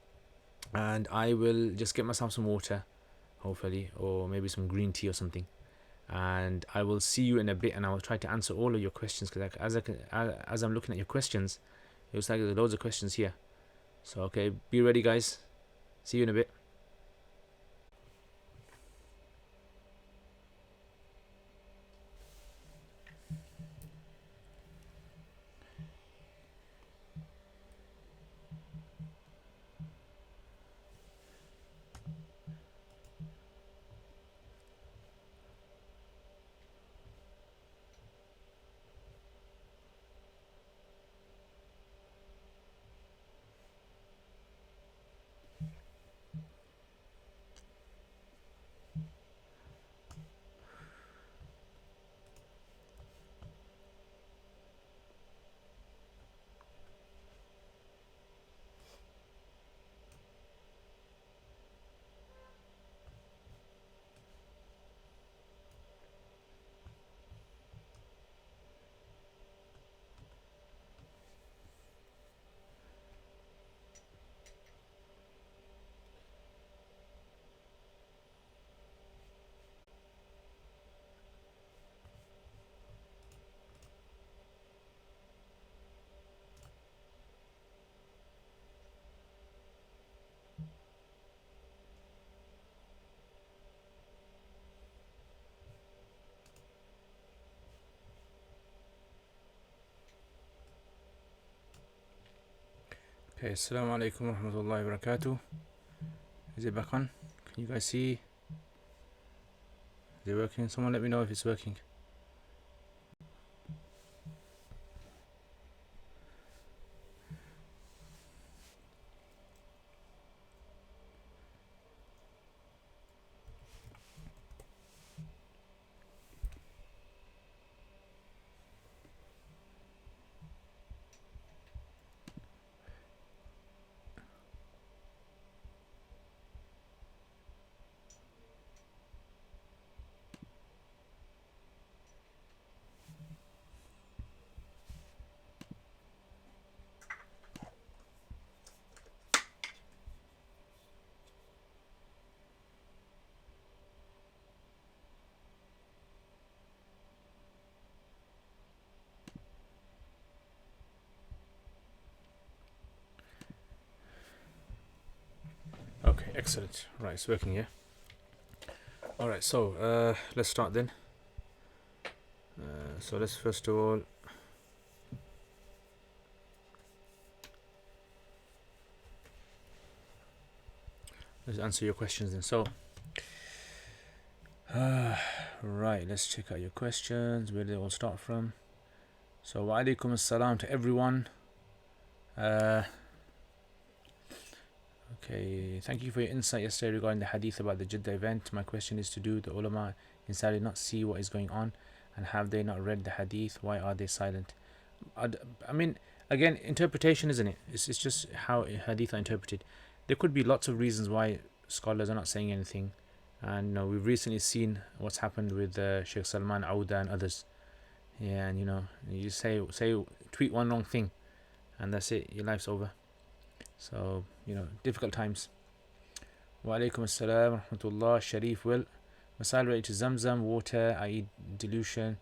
and I will just get myself some water, hopefully, or maybe some green tea or something. And I will see you in a bit, and I will try to answer all of your questions, because as I'm looking at your questions, it looks like there's loads of questions here. So okay, be ready, guys. See you in a bit. Okay, assalamu alaikum wa rahmatullahi wa barakatuh. Is it back on? Can you guys see? Is it working? Someone let me know if it's working. Okay, excellent. Right, it's working, yeah? Alright, so let's start then. So let's first of all let's answer your questions then. So right, let's check out your questions. Where do they all start from? So wa alaikum assalam to everyone. Okay, thank you for your insight yesterday regarding the hadith about the Jeddah event. My question is to do the ulama in Saudi not see what is going on, and have they not read the hadith? Why are they silent? I mean, again, interpretation, isn't it? It's just how hadith are interpreted. There could be lots of reasons why scholars are not saying anything, and we've recently seen what's happened with Sheikh Salman Auda and others. Yeah, and you say tweet one wrong thing, and that's it. Your life's over. So, difficult times. Wa alaikum assalam wa rahmatullah. Sharif will. Masal related to Zamzam water, i.e. dilution,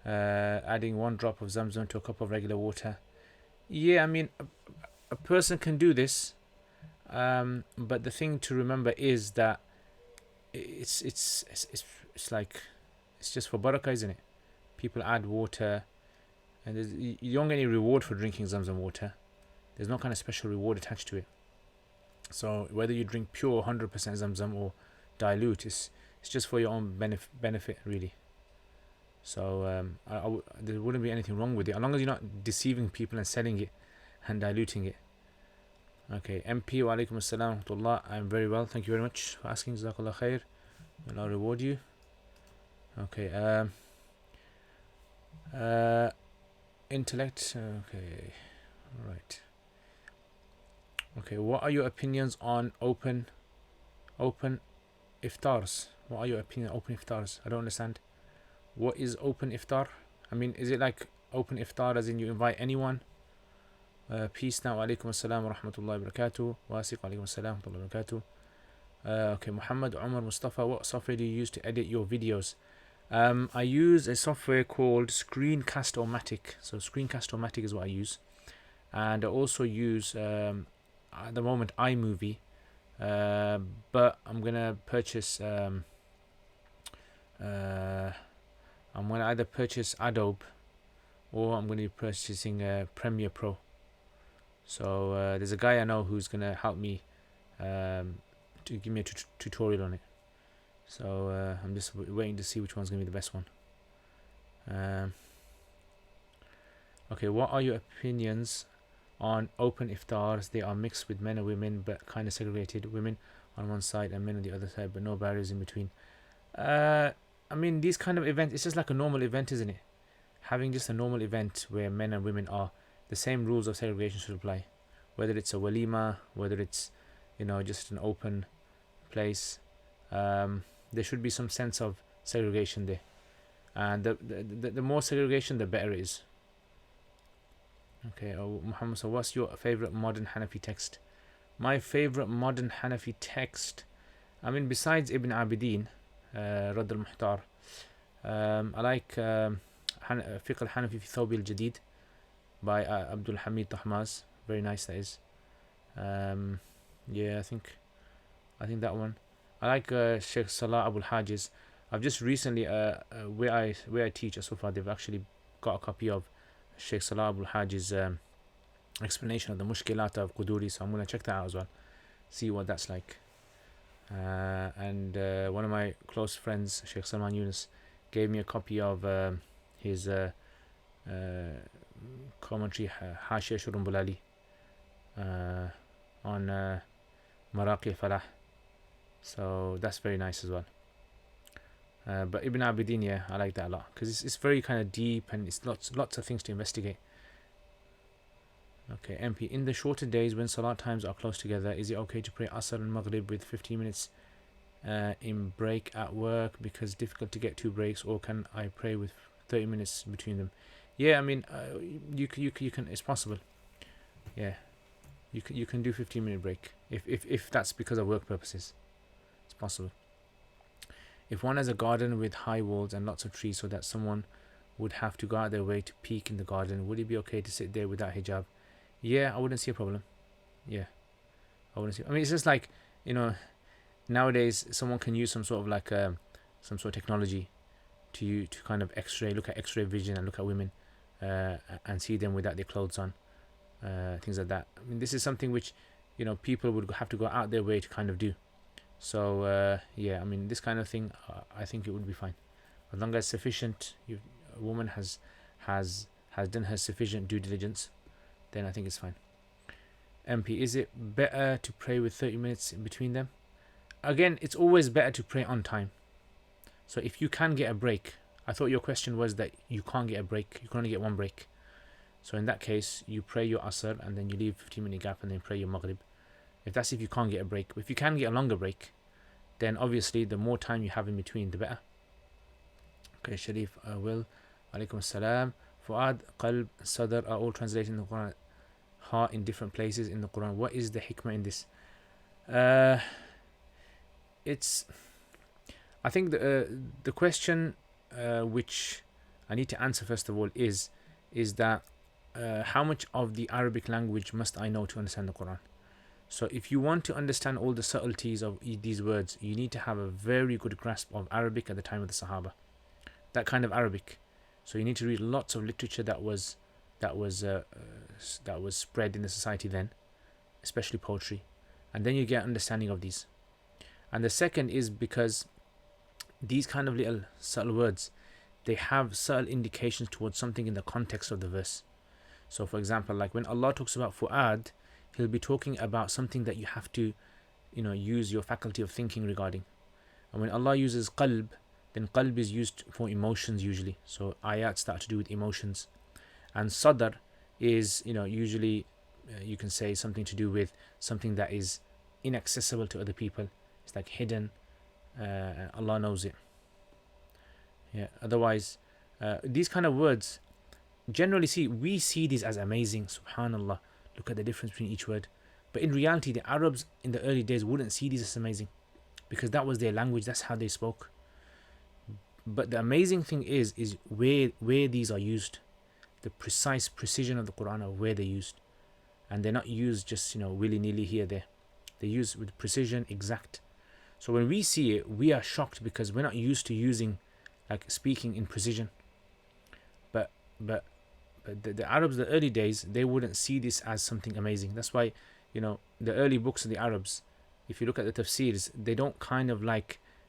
adding 1 drop of Zamzam to a cup of regular water. Yeah, I mean, a person can do this, but the thing to remember is that it's like, it's just for barakah, isn't it? People add water, and you don't get any reward for drinking Zamzam water. There's no kind of special reward attached to it. So whether you drink pure 100% Zamzam or dilute, it's just for your own benefit, really. So there wouldn't be anything wrong with it, as long as you're not deceiving people and selling it and diluting it. Okay, MP, wa alaikum assalam wa rahmatullah. I'm very well, thank you very much for asking. Jazakallah khair, and I'll reward you. Okay, intellect. Okay, right. Okay, what are your opinions on open iftars? What are your opinions on open iftars? I don't understand. What is open iftar? I mean, is it like open iftar as in you invite anyone? Peace now. Alaikum assalam wa rahmatullahi wa barakatuh. Wasiq alaikum assalam wa rahmatullahi wa barakatuh. Okay, Muhammad Umar Mustafa, what software do you use to edit your videos? I use a software called Screencast-O-Matic. So Screencast-O-Matic is what I use. And I also use at the moment iMovie, but I'm gonna purchase I'm gonna either purchase Adobe, or I'm gonna be purchasing Premiere Pro. So there's a guy I know who's gonna help me to give me a tutorial on it. So I'm just waiting to see which one's gonna be the best one. Okay, what are your opinions on open iftars? They are mixed with men and women, but kind of segregated. Women on one side and men on the other side, but no barriers in between. I mean, these kind of events, it's just like a normal event, isn't it? Having just a normal event where men and women are, the same rules of segregation should apply. Whether it's a walima, whether it's just an open place, there should be some sense of segregation there. And the more segregation, the better it is. Okay, Muhammad, so what's your favorite modern Hanafi text? My favorite modern Hanafi text, I mean, besides Ibn Abidin, Radd al-Muhtar, I like Fiqh al-Hanafi fi Thawb al-Jadid by Abdul Hamid Tahmaz. Very nice, that is. Yeah, I think that one. I like Sheikh Salah Abul Hajj's. I've just recently, where I teach so far, they've actually got a copy of Sheikh Salah Abul Hajj's explanation of the mushkilat of Quduri, so I'm going to check that out as well, see what that's like. And one of my close friends, Sheikh Salman Yunus, gave me a copy of his commentary, Hashia Shurun Bulali, on Maraqi Falah. So that's very nice as well. But Ibn Abidin, yeah, I like that a lot because it's very kind of deep and it's lots of things to investigate. Okay, MP, in the shorter days when salat times are close together, is it okay to pray Asr and Maghrib with 15 minutes in break at work because difficult to get 2 breaks, or can I pray with 30 minutes between them? Yeah, I mean, you can, it's possible. Yeah, you can do 15-minute break if that's because of work purposes. It's possible. If one has a garden with high walls and lots of trees so that someone would have to go out their way to peek in the garden, would it be okay to sit there without hijab? Yeah, I wouldn't see a problem. Yeah, I wouldn't see. I mean, it's just like, nowadays someone can use some sort of like some sort of technology to kind of look at X-ray vision and look at women and see them without their clothes on, things like that. I mean, this is something which people would have to go out their way to kind of do. So yeah, I mean, this kind of thing, I think it would be fine as long as sufficient. A woman has done her sufficient due diligence, then I think it's fine. MP, is it better to pray with 30 minutes in between them? Again, it's always better to pray on time. So if you can get a break, I thought your question was that you can't get a break, you can only get 1 break. So in that case, you pray your Asr and then you leave 15-minute gap and then pray your Maghrib. If you can't get a break. If you can get a longer break, then obviously the more time you have in between, the better. Okay, Sharif, Will, Alaikum Assalam. Fuad, Qalb, Sadr are all translated in the Quran. Heart in different places in the Quran. What is the hikmah in this? I think the question which I need to answer first of all is that how much of the Arabic language must I know to understand the Quran? So if you want to understand all the subtleties of these words, you need to have a very good grasp of Arabic at the time of the Sahaba. That kind of Arabic. So you need to read lots of literature that was spread in the society then, especially poetry, and then you get understanding of these. And the second is because these kind of little subtle words, they have subtle indications towards something in the context of the verse. So for example, like when Allah talks about fu'ad, He'll be talking about something that you have to use your faculty of thinking regarding. And when Allah uses qalb, then qalb is used for emotions usually. So ayat start to do with emotions. And sadr is usually you can say something to do with something that is inaccessible to other people. It's like hidden, Allah knows it. Yeah, otherwise these kind of words generally we see these as amazing, subhanallah, look at the difference between each word. But in reality, the Arabs in the early days wouldn't see these as amazing because that was their language, that's how they spoke. But the amazing thing is where these are used, the precise precision of the Quran of where they're used. And they're not used just willy-nilly here there. They're used with precision, exact. So when we see it, we are shocked because we're not used to using speaking in precision. But the Arabs, the early days, they wouldn't see this as something amazing. That's why the early books of the Arabs, if you look at the tafsirs, they don't kind of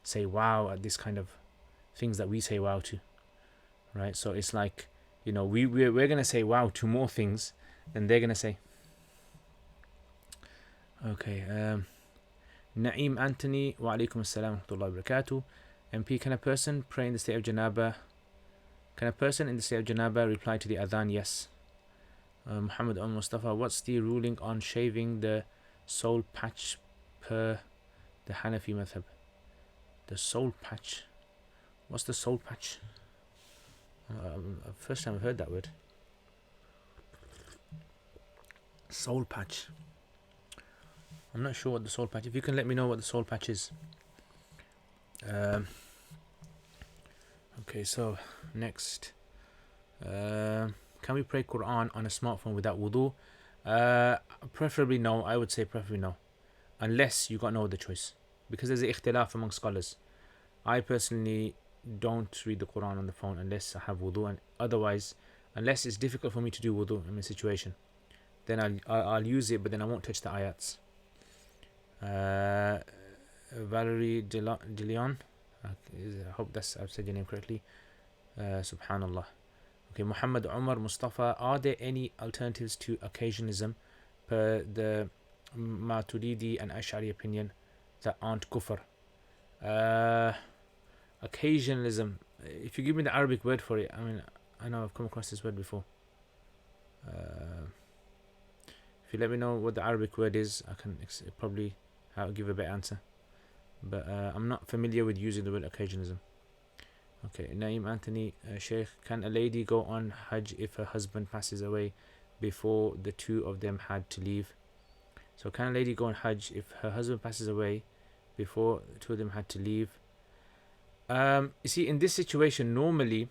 say wow at this kind of things that we say wow to, right? So it's like we're gonna say wow to more things than they're gonna say. Okay, Naeem Anthony, wa alaikum assalam wa rahmatullahi wa barakatuh. MP, can a person pray in the state of janaba? Can a person in the state of janaba reply to the adhan? Yes. Muhammad Mustafa, what's the ruling on shaving the soul patch per the Hanafi madhab? The soul patch? What's the soul patch? First time I've heard that word. Soul patch. I'm not sure what the soul patch. If you can let me know what the soul patch is. Okay, so next. Can we pray Quran on a smartphone without wudu? Preferably no. I would say preferably no. Unless you got no other choice. Because there's an ikhtilaf among scholars. I personally don't read the Quran on the phone unless I have wudu. And otherwise, unless it's difficult for me to do wudu in a situation. then I'll use it, but then I won't touch the ayats. Valerie DeLeon, I hope I've said your name correctly. Subhanallah. Okay, Muhammad Umar Mustafa, are there any alternatives to occasionalism per the Maturidi and Ash'ari opinion that aren't kufr? Occasionalism, if you give me the Arabic word for it, I mean, I know I've come across this word before. If you let me know what the Arabic word is, I can probably give a better answer. But I'm not familiar with using the word occasionalism. Okay, Naeem Anthony, Sheikh, can a lady go on Hajj if her husband passes away before the two of them had to leave? So can a lady go on Hajj if her husband passes away before the two of them had to leave? You see, in this situation, normally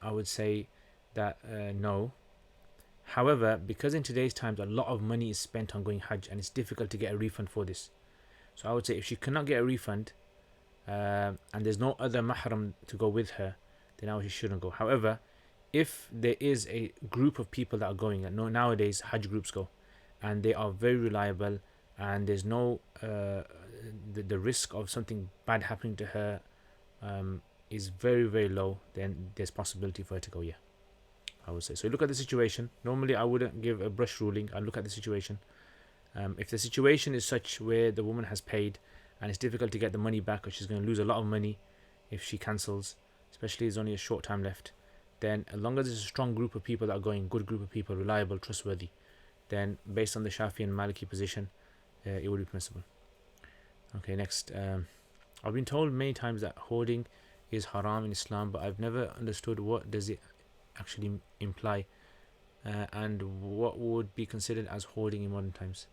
I would say that no. However, because in today's times a lot of money is spent on going Hajj and it's difficult to get a refund for this, so I would say if she cannot get a refund and there's no other mahram to go with her, then now she shouldn't go. However, if there is a group of people that are going, and nowadays Hajj groups go, and they are very reliable, and there's no the risk of something bad happening to her is very, very low, then there's possibility for her to go, yeah, I would say. So look at the situation. Normally I wouldn't give a brush ruling. I'd look at the situation. If the situation is such where the woman has paid and it's difficult to get the money back, or she's going to lose a lot of money if she cancels, especially there's only a short time left, then as long as there's a strong group of people that are going, good group of people, reliable, trustworthy, then based on the Shafi and Maliki position, it would be permissible. Okay, next. I've been told many times that hoarding is haram in Islam, but I've never understood what does it actually imply, and what would be considered as hoarding in modern times.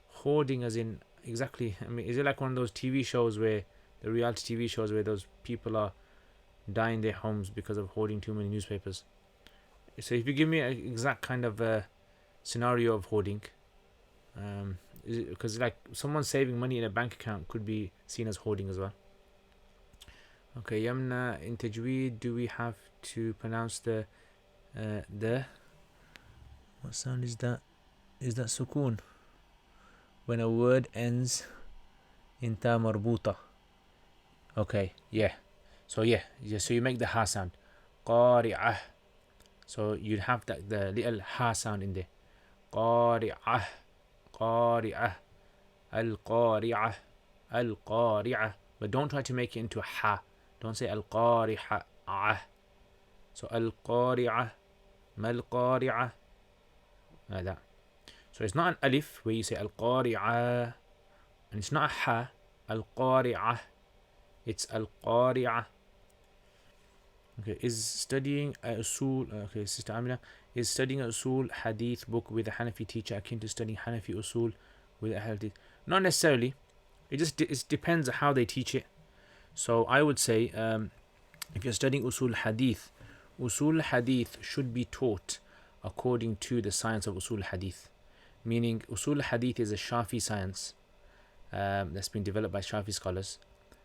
Hoarding as in, exactly, I mean, is it like one of those TV shows where, the reality TV shows where those people are dying in their homes because of hoarding too many newspapers? So if you give me an exact kind of scenario of hoarding, because like someone saving money in a bank account could be seen as hoarding as well. Okay, Yamna, in Tajweed, do we have to pronounce the what sound is that? Is that sukoon when a word ends in ta marbuta? Okay, yeah. So so you make the ha sound, qari'ah. So you'd have the little ha sound in there. Qari'ah, qari'ah, al-qari'ah, al-qari'ah. But don't try to make it into a ha. Don't say al-qari'ah. So al-qari'ah, mal-qari'ah, like that. So it's not an alif where you say al-qari'ah, and it's not a ha, al-qari'ah. It's al-qari'ah. Okay, is studying usul, okay, Sister Amina, is studying a usul hadith book with a Hanafi teacher akin to studying Hanafi usul with a hadith? Not necessarily. It depends on how they teach it. So I would say, if you're studying usul hadith should be taught according to the science of usul hadith. Meaning, usul hadith is a Shafi science that's been developed by Shafi scholars,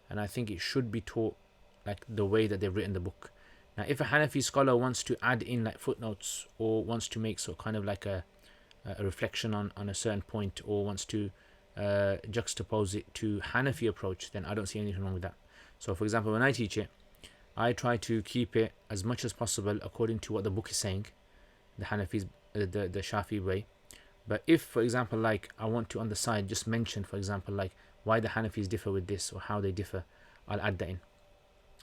and I think it should be taught like the way that they've written the book. Now, if a Hanafi scholar wants to add in like footnotes, or wants to make so kind of like a reflection on a certain point, or wants to juxtapose it to Hanafi approach, then I don't see anything wrong with that. So for example, when I teach it, I try to keep it as much as possible according to what the book is saying, the Hanafi's the Shafi way. But if, for example, like I want to on the side just mention, for example, like why the Hanafis differ with this or how they differ, I'll add that in.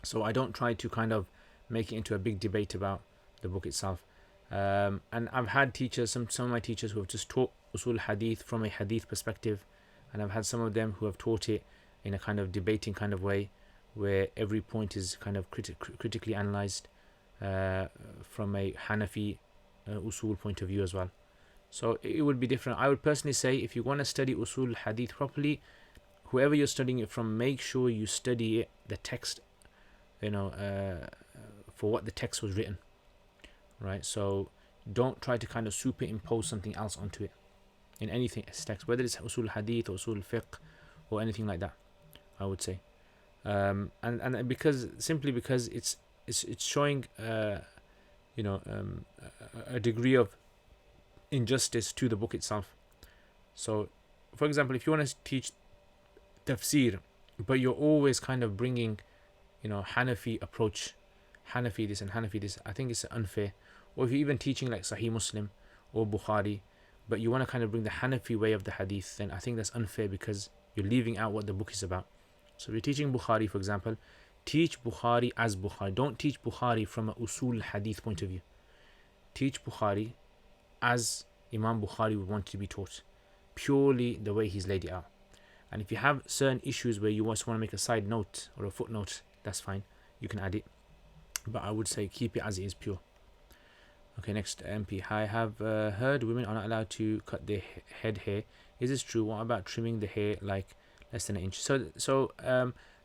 So I don't try to kind of make it into a big debate about the book itself. And I've had teachers, some of my teachers who have just taught usul hadith from a hadith perspective, and I've had some of them who have taught it in a kind of debating kind of way, where every point is kind of critically analyzed from a Hanafi usul point of view as well. So it would be different. I would personally say, if you want to study usul hadith properly, whoever you're studying it from, make sure you study it, the text, for what the text was written, right? So don't try to kind of superimpose something else onto it in anything as text, whether it's usul hadith or usul fiqh or anything like that, I would say. And because it's showing a degree of injustice to the book itself. So, for example, if you want to teach tafsir, but you're always kind of bringing, Hanafi approach, Hanafi this and Hanafi this, I think it's unfair. Or if you're even teaching like Sahih Muslim or Bukhari, but you want to kind of bring the Hanafi way of the hadith, then I think that's unfair because you're leaving out what the book is about. So if you're teaching Bukhari, for example, teach Bukhari as Bukhari. Don't teach Bukhari from a usul hadith point of view. Teach Bukhari as Imam Bukhari would want to be taught, purely the way he's laid it out. And if you have certain issues where you just want to make a side note or a footnote, that's fine, you can add it, but I would say keep it as it is, pure. Okay, next MP. I have heard women are not allowed to cut their head hair. Is this true? What about trimming the hair like less than an inch? So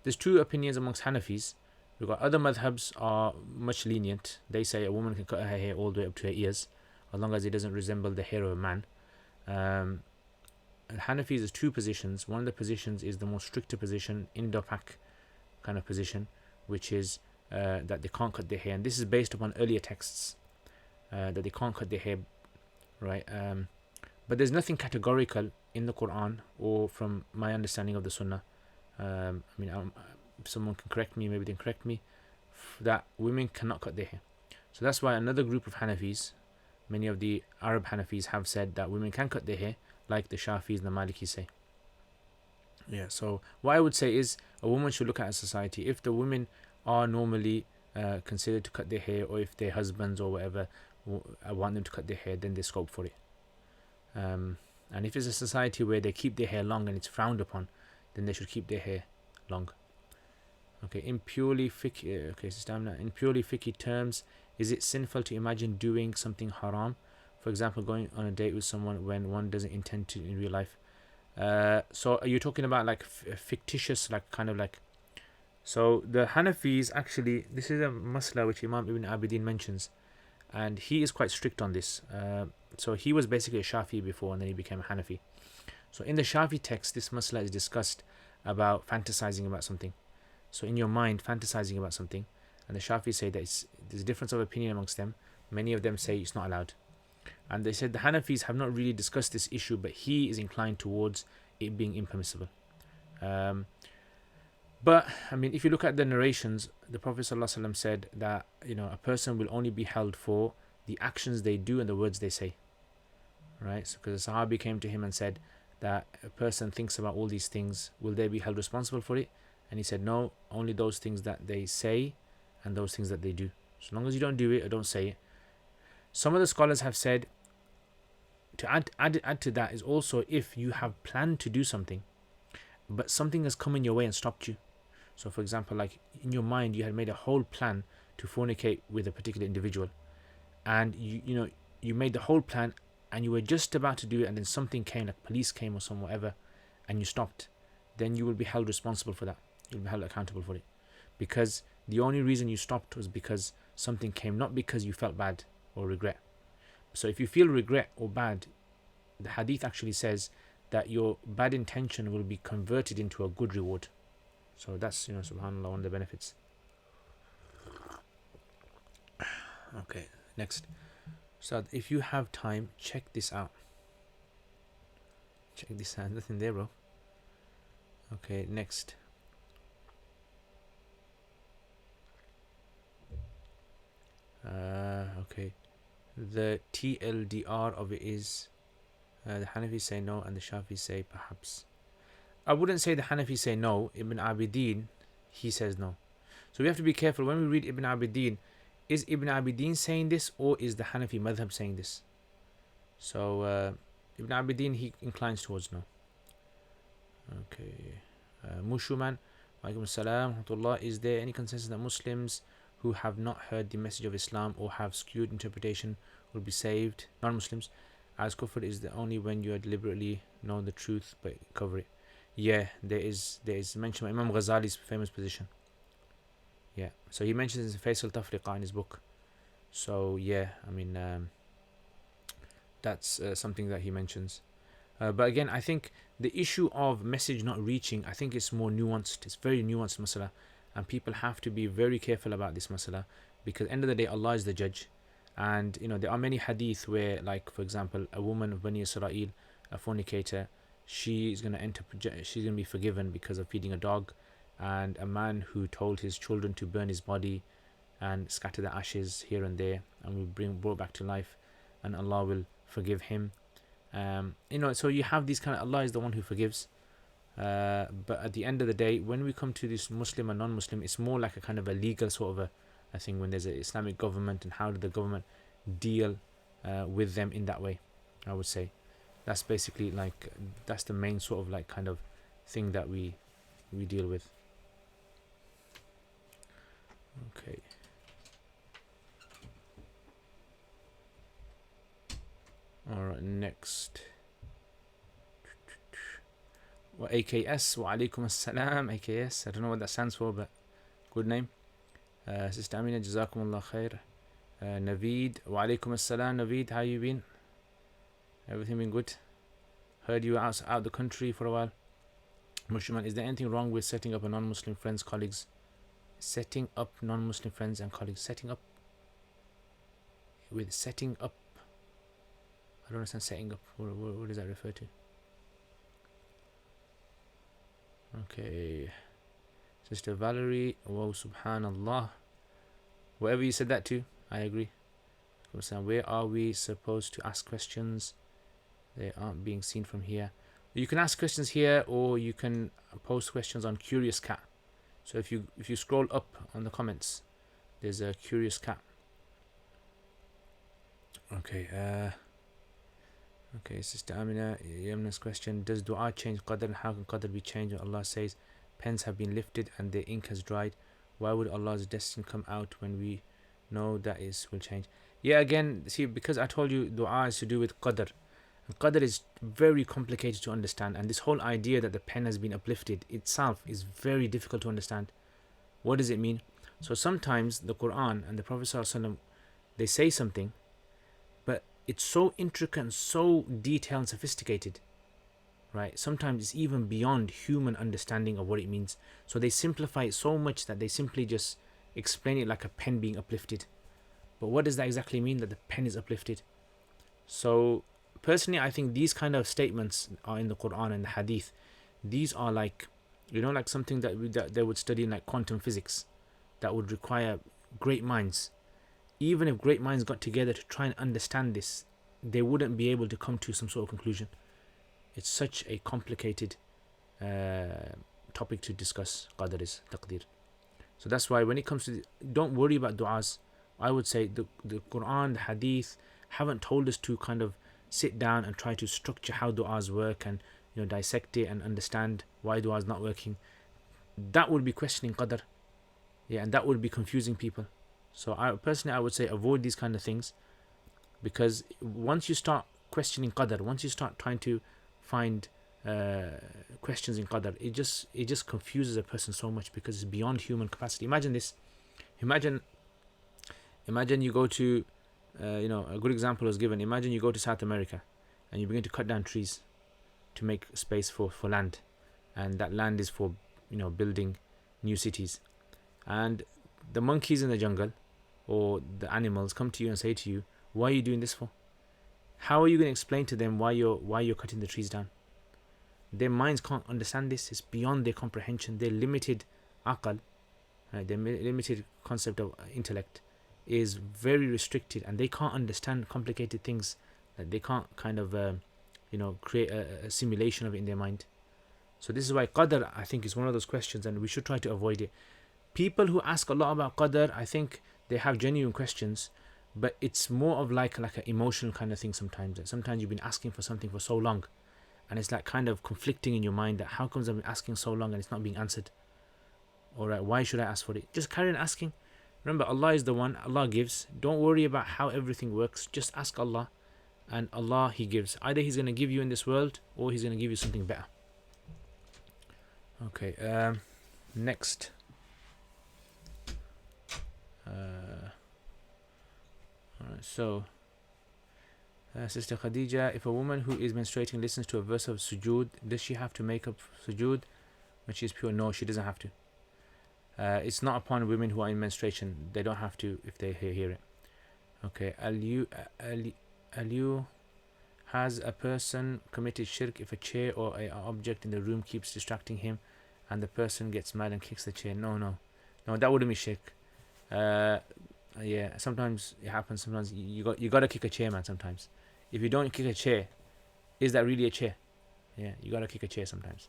there's two opinions amongst Hanafis. We've got other madhabs are much lenient. They say a woman can cut her hair all the way up to her ears, as long as it doesn't resemble the hair of a man. And Hanafis has two positions. One of the positions is the more stricter position, Indo-Pak kind of position, which is that they can't cut their hair. And this is based upon earlier texts, that they can't cut their hair, right? But there's nothing categorical in the Quran or from my understanding of the Sunnah. If someone can correct me, maybe they can correct me, that women cannot cut their hair. So that's why another group of Hanafis, many of the Arab Hanafis, have said that women can cut their hair, like the Shafis and the Malikis say. Yeah, so what I would say is a woman should look at a society. If the women are normally considered to cut their hair, or if their husbands or whatever want them to cut their hair, then there's scope for it. And if it's a society where they keep their hair long and it's frowned upon, then they should keep their hair long. Okay, in purely fiqh terms, is it sinful to imagine doing something haram? For example, going on a date with someone when one doesn't intend to in real life. So are you talking about like fictitious, like kind of like... So the Hanafis, actually, this is a masla which Imam Ibn Abidin mentions, and he is quite strict on this. So he was basically a Shafi before, and then he became a Hanafi. So in the Shafi text, this masla is discussed about fantasizing about something. So in your mind, fantasizing about something, and the Shafis say that there's a difference of opinion amongst them. Many of them say it's not allowed. And they said the Hanafis have not really discussed this issue, but he is inclined towards it being impermissible. But I mean, if you look at the narrations, the Prophet ﷺ said that a person will only be held for the actions they do and the words they say, right? So because a Sahabi came to him and said that a person thinks about all these things, will they be held responsible for it? And he said, no, only those things that they say and those things that they do. So long as you don't do it or don't say it. Some of the scholars have said to add to that is also if you have planned to do something, but something has come in your way and stopped you. So for example, like in your mind, you had made a whole plan to fornicate with a particular individual, and you made the whole plan and you were just about to do it, and then something came, like police came or some whatever, and you stopped. Then you will be held responsible for that. You'll be held accountable for it, because the only reason you stopped was because something came, not because you felt bad or regret. So if you feel regret or bad, the hadith actually says that your bad intention will be converted into a good reward. So that's, subhanAllah, one of the benefits. Okay, next. So if you have time, check this out. Check this out. Nothing there, bro. Okay, next. Okay. The TLDR of it is the Hanafis say no and the Shafis say perhaps. I wouldn't say the Hanafis say no. Ibn Abidin, he says no. So we have to be careful when we read Ibn Abidin. Is Ibn Abidin saying this, or is the Hanafi madhab saying this? So Ibn Abidin, he inclines towards no. Okay. Mushuman, Alaikum Assalam, Rahmatullah. Is there any consensus that Muslims who have not heard the message of Islam or have skewed interpretation will be saved? Non-Muslims, as kufr is the only when you are deliberately know the truth but cover it. Yeah, there is mention of Imam Ghazali's famous position. Yeah, so he mentions in Faisal Tafriqa in his book. So yeah, I mean, that's something that he mentions. But again, I think the issue of message not reaching, I think it's more nuanced. It's very nuanced masala, and people have to be very careful about this masala, because at the end of the day, Allah is the judge, And there are many hadith where, like for example, a woman of Bani Israel, a fornicator, she's going to she's going to be forgiven because of feeding a dog. And a man who told his children to burn his body and scatter the ashes here and there and will brought back to life, and Allah will forgive him. So you have these kind of, Allah is the one who forgives. But at the end of the day, when we come to this Muslim and non-Muslim, it's more like a kind of a legal sort of a thing, when there's an Islamic government, and how do the government deal with them in that way. I would say that's basically like, that's the main sort of like kind of thing that we deal with. Okay. Alright, next. Well, AKS, wa alaikum assalam, AKS. I don't know what that stands for, but good name. Sister Amina, jazakumullah khair. Naveed, wa alaikum assalam, Naveed, how you been? Everything been good? Heard you were out the country for a while. Mushman, is there anything wrong with setting up a non-Muslim friends, colleagues? Setting up non-Muslim friends and colleagues. Setting up. I don't understand setting up. What does that refer to? Okay. Sister Valerie. Whoa, subhanallah. Whatever you said that to, I agree. Where are we supposed to ask questions? They aren't being seen from here. You can ask questions here, or you can post questions on Curious Cat. So if you scroll up on the comments, there's a Curious Cat. Okay. Okay, Sister Amina, Yamna's question: does dua change qadr, and how can qadr be changed when Allah says pens have been lifted and the ink has dried? Why would Allah's destiny come out when we know that is will change? Yeah, again, see, because I told you dua is to do with qadr. And qadr is very complicated to understand, and this whole idea that the pen has been uplifted itself is very difficult to understand. What does it mean? So sometimes the Quran and the Prophet ﷺ, they say something, but it's so intricate and so detailed and sophisticated, right? Sometimes it's even beyond human understanding of what it means. So they simplify it so much that they simply just explain it like a pen being uplifted. But what does that exactly mean, that the pen is uplifted? So personally, I think these kind of statements are in the Quran and the Hadith. These are like, like something that they would study in like quantum physics, that would require great minds. Even if great minds got together to try and understand this, they wouldn't be able to come to some sort of conclusion. It's such a complicated topic to discuss. Qadr is taqdeer. So that's why when it comes to, don't worry about du'as. I would say the Quran, the Hadith haven't told us to kind of sit down and try to structure how du'as work and dissect it and understand why du'a is not working. That would be questioning qadr, and that would be confusing people. So I would say avoid these kind of things, because once you start questioning qadr, once you start trying to find questions in qadr, it just confuses a person so much, because it's beyond human capacity. Imagine this. Imagine you go to a good example was given. Imagine you go to South America and you begin to cut down trees to make space for land, and that land is for building new cities. And the monkeys in the jungle, or the animals, come to you and say to you, why are you doing this for? How are you going to explain to them why you're cutting the trees down? Their minds can't understand this. It's beyond their comprehension. Their limited aqal, right, their limited concept of intellect is very restricted, and they can't understand complicated things. That they can't kind of create a simulation of it in their mind. So this is why qadr, I think, is one of those questions, and we should try to avoid it. People who ask a lot about qadr, I think they have genuine questions, but it's more of like an emotional kind of thing sometimes. Sometimes you've been asking for something for so long, and it's like kind of conflicting in your mind, that how comes I've been asking so long and it's not being answered? Alright, why should I ask for it? Just carry on asking. Remember, Allah is the one, Allah gives. Don't worry about how everything works. Just ask Allah, and Allah, He gives. Either He's going to give you in this world, or He's going to give you something better. Okay, next. Alright, so Sister Khadija, if a woman who is menstruating listens to a verse of sujood, does she have to make up sujood when she is pure? No, she doesn't have to. It's not upon women who are in menstruation. They don't have to if they hear it. Okay, Aliu, has a person committed shirk if a chair or a object in the room keeps distracting him and the person gets mad and kicks the chair? No, that wouldn't be shirk. Yeah, sometimes it happens. Sometimes you got to kick a chair, man. Sometimes, if you don't kick a chair, is that really a chair? Yeah, you got to kick a chair sometimes.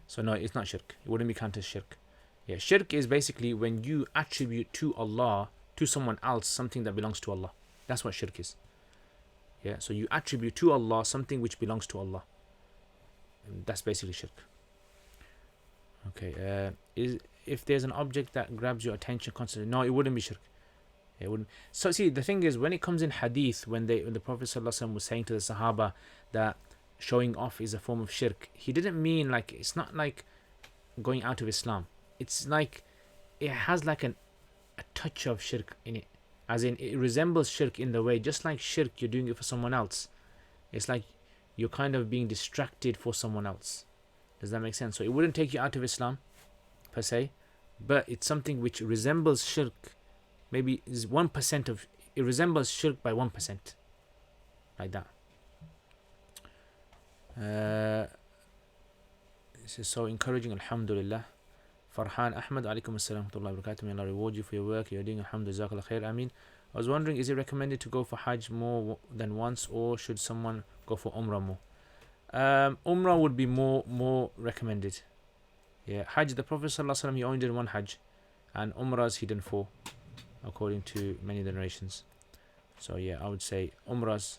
So no, it's not shirk. It wouldn't be counted as shirk. Yeah, shirk is basically when you attribute to Allah, to someone else, something that belongs to Allah. That's what shirk is. Yeah, so you attribute to Allah something which belongs to Allah. And that's basically shirk. Okay, is if there's an object that grabs your attention constantly, no, it wouldn't be shirk. It wouldn't. So see, the thing is, when it comes in hadith, when the Prophet ﷺ was saying to the Sahaba that showing off is a form of shirk, he didn't mean like, it's not like going out of Islam. It's like it has like a touch of shirk in it, as in it resembles shirk in the way, just like shirk, you're doing it for someone else. It's like you're kind of being distracted for someone else. Does that make sense? So it wouldn't take you out of Islam per se, but it's something which resembles shirk. Maybe is 1% of it resembles shirk by 1%, like that. This is so encouraging. Alhamdulillah. Farhan Ahmad, alaikum assalam wa rahmatullahi wa barakatuh. May Allah reward you for your work you're doing. Alhamdulillah, jazakallah khair. Ameen. I was wondering, is it recommended to go for Hajj more than once, or should someone go for Umrah more? Umrah would be more recommended. Yeah, Hajj, the Prophet ﷺ, he only did one Hajj, and Umrahs he did 4, according to many narrations. So yeah, I would say Umrahs.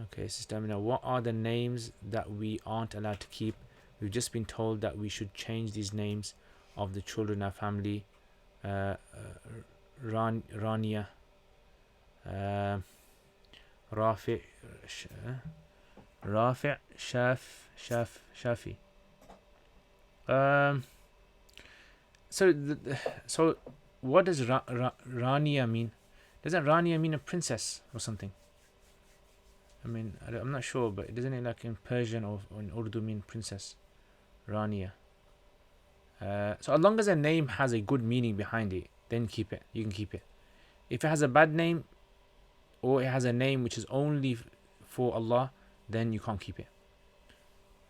Okay, Sister Amina, what are the names that we aren't allowed to keep? We've just been told that we should change these names of the children in our family. Rania, Rafi, Shafi. So what does Rania mean? Doesn't Rania mean a princess or something? I mean, I'm not sure, but doesn't it like in Persian or in Urdu mean princess? Rania. So as long as a name has a good meaning behind it, then keep it. You can keep it. If it has a bad name, or it has a name which is only for Allah, then you can't keep it.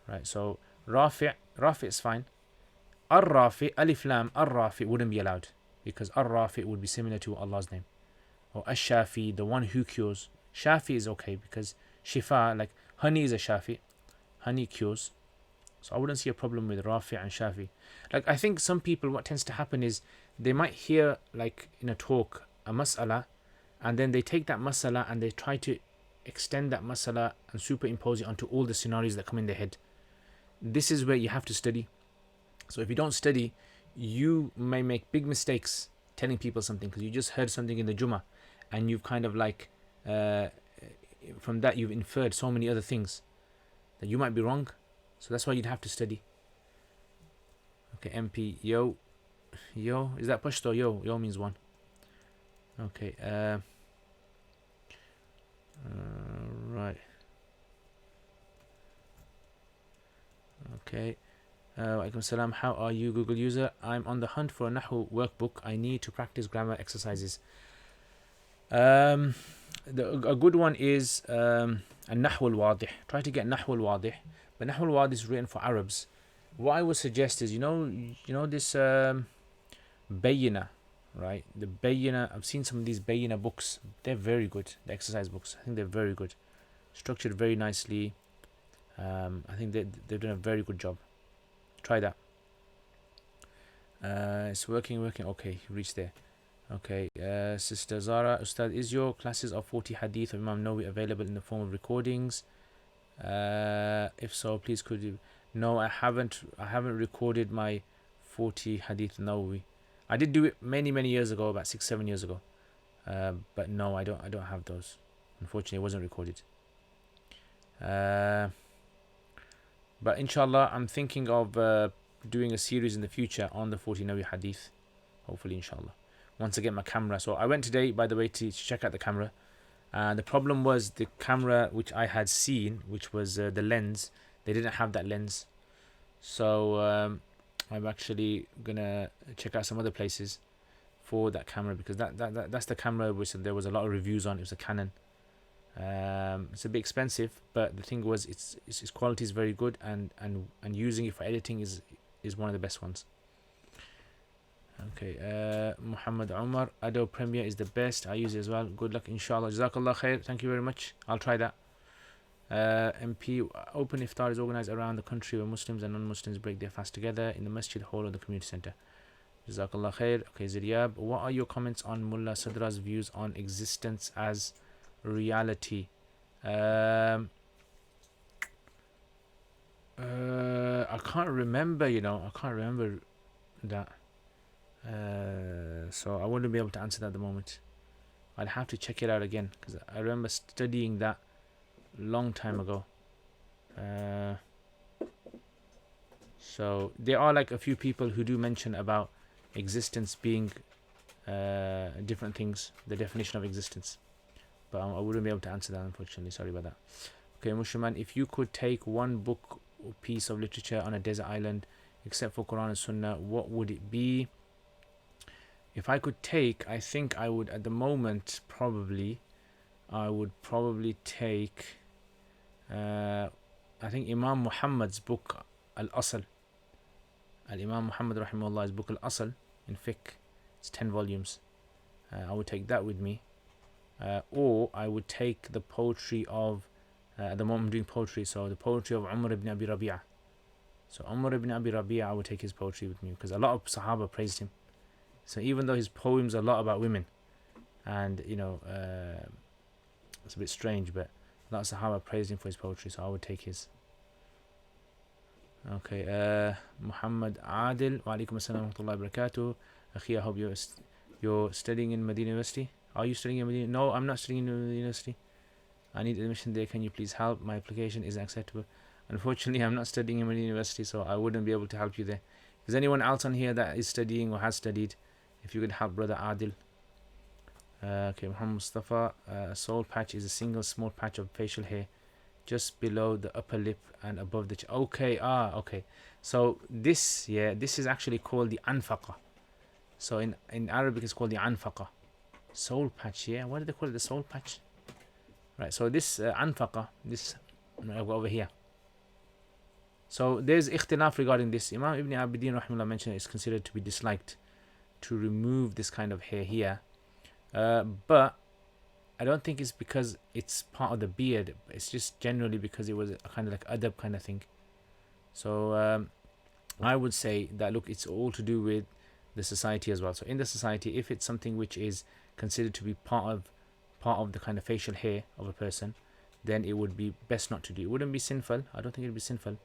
Right, so Rafi is fine. Ar-Rafi, Alif Lam, Ar-Rafi wouldn't be allowed, because Ar-Rafi would be similar to Allah's name. Or Ash-Shafi, the one who cures. Shafi is okay, because Shifa, like honey is a Shafi. Honey cures. So I wouldn't see a problem with Rafi and Shafi. Like, I think some people, what tends to happen is they might hear, like in a talk, a mas'ala, and then they take that mas'ala and they try to extend that mas'ala and superimpose it onto all the scenarios that come in their head. This is where you have to study. So if you don't study, you may make big mistakes telling people something, because you just heard something in the Jummah, and you've kind of like, from that you've inferred so many other things that you might be wrong. So that's why you'd have to study. Okay, MP, yo, is that Pashto? Yo means one. Okay, right. Okay. Walaikum salam. How are you, Google user? I'm on the hunt for a Nahu workbook. I need to practice grammar exercises. A good one is a Nahu al-Wadih. Try to get Nahu al-Wadih. But Nahu al-Wadih is written for Arabs. What I would suggest is, you know this Bayyina, right? The Bayyina, I've seen some of these Bayyina books. They're very good. The exercise books, I think they're very good. Structured very nicely. I think they've done a very good job. Try that. It's working. Okay, reach there. Okay, Sister Zara, Ustad, is your classes of 40 hadith of Imam Nawawi available in the form of recordings? If so, please could you? No, I haven't recorded my 40 hadith Nawawi. I did do it many years ago, about 6-7 years ago. But no, I don't have those. Unfortunately, it wasn't recorded. But inshallah, I'm thinking of doing a series in the future on the 40 Nawawi hadith. Hopefully, inshallah. Once I get my camera. So I went today, by the way, to check out the camera. And the problem was the camera which I had seen, which was the lens. They didn't have that lens. So I'm actually going to check out some other places. for that camera, because that's the camera which there was a lot of reviews on. It was a Canon. It's a bit expensive, but the thing was its quality is very good, and using it for editing is one of the best ones. Okay, Muhammad Umar, Adobe Premiere is the best. I use it as well. Good luck, inshallah. Jazakallah khair. Thank you very much. I'll try that. MP, open iftar is organized around the country where Muslims and non-Muslims break their fast together in the masjid hall or the community center. Jazakallah khair. Okay, Ziryab, what are your comments on Mullah Sadra's views on existence as reality? I can't remember, I can't remember that. So I wouldn't be able to answer that at the moment. I'd have to check it out again, because I remember studying that long time ago. So there are like a few people who do mention about existence being different things, the definition of existence, but I wouldn't be able to answer that, unfortunately. Sorry about that. Okay, Mushaman, if you could take one book or piece of literature on a desert island except for Quran and Sunnah, what would it be? If I could take, I think I would at the moment I would probably take I think Imam Muhammad's book Al-Asl. Al-Imam Muhammad Rahimahullah's book Al-Asl in Fiqh. It's 10 volumes. I would take that with me. Or I would take the poetry of, at the moment I'm doing poetry, so the poetry of Umar ibn Abi Rabi'ah. So Umar ibn Abi Rabi'ah, I would take his poetry with me, because a lot of Sahaba praised him. So even though his poems are a lot about women, and it's a bit strange, but a lot of Sahaba praised him for his poetry, so I would take his. Okay, Muhammad Adil, wa alaikum assalam wa rahmatullahi wa barakatuh. Akhi, I hope you're studying in Medina University. Are you studying in Medina? No, I'm not studying in Medina University. I need admission there. Can you please help? My application isn't acceptable. Unfortunately, I'm not studying in Medina University, so I wouldn't be able to help you there. Is anyone else on here that is studying or has studied? If you could help Brother Adil. Okay, Muhammad Mustafa, a soul patch is a single small patch of facial hair just below the upper lip and above the okay. So this is actually called the anfaqa. So in Arabic it's called the anfaqa. Soul patch, why do they call it the soul patch? Right, so this anfaqa, this over here. So there's ikhtilaf regarding this. Imam Ibn Abidin rahimahullah mentioned it's considered to be disliked to remove this kind of hair here, but I don't think it's because it's part of the beard. It's just generally because it was a kind of like adab kind of thing. So I would say that, look, it's all to do with the society as well. So in the society, if it's something which is considered to be part of the kind of facial hair of a person, then it would be best not to do. It wouldn't be sinful. I don't think it would be sinful,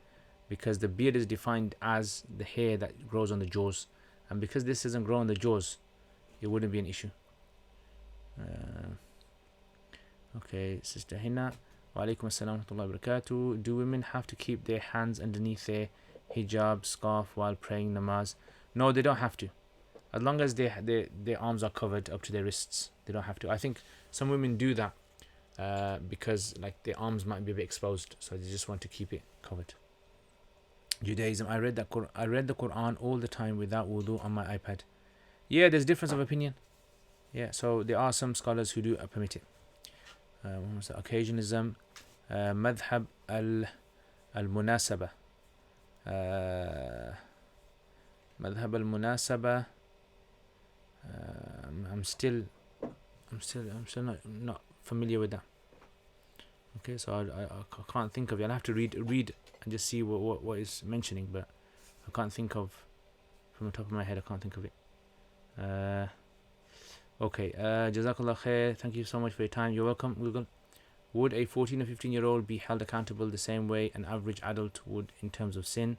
because the beard is defined as the hair that grows on the jaws, and because this doesn't grow on the jaws, it wouldn't be an issue. Okay, Sister Hina, wa alaikum assalam wa rahmatullahi wa barakatuh. Do women have to keep their hands underneath their hijab, scarf while praying namaz? No, they don't have to. As long as their arms are covered up to their wrists, they don't have to. I think some women do that because like their arms might be a bit exposed, so they just want to keep it covered. Judaism, I read the Quran all the time without wudu on my iPad. Yeah, there's difference of opinion. Yeah, so there are some scholars who do permit it. Occasionism, madhab al-munasaba. Madhab al-munasaba. I'm still not familiar with that. Okay, so I can't think of it. I'll have to read and just see what is mentioning, but I can't think of, from the top of my head, I can't think of it. Okay, Jazakallah khair. Thank you so much for your time. You're welcome. Would a 14 or 15-year-old be held accountable the same way an average adult would in terms of sin?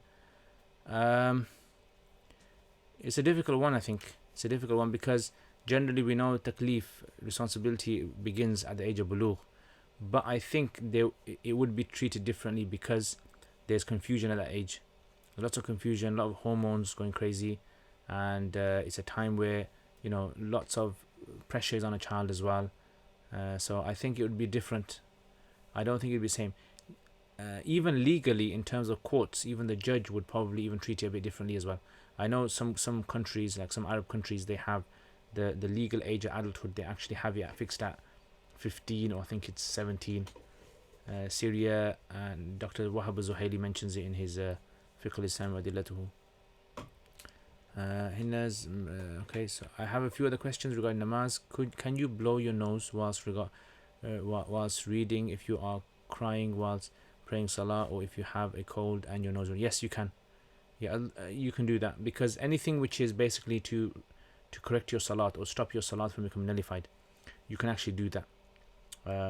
It's a difficult one, I think. It's a difficult one because generally we know taklif, responsibility, begins at the age of bulugh. But I think it would be treated differently because there's confusion at that age. Lots of confusion, a lot of hormones going crazy, and it's a time where lots of pressure is on a child as well. So I think it would be different. I don't think it would be the same. Even legally, in terms of courts, even the judge would probably even treat it a bit differently as well. I know some countries, like some Arab countries, they have the legal age of adulthood, they actually have it fixed at 15, or I think it's 17. Syria, and Dr. Wahab Zuhaili mentions it in his Fiqh al-Islam wa Adillatuhu. Okay, so I have a few other questions regarding namaz. Can you blow your nose whilst reading if you are crying whilst praying salah, or if you have a cold and your nose? Yes, you can. Yeah, you can do that, because anything which is basically to correct your salat or stop your salat from becoming nullified, you can actually do that.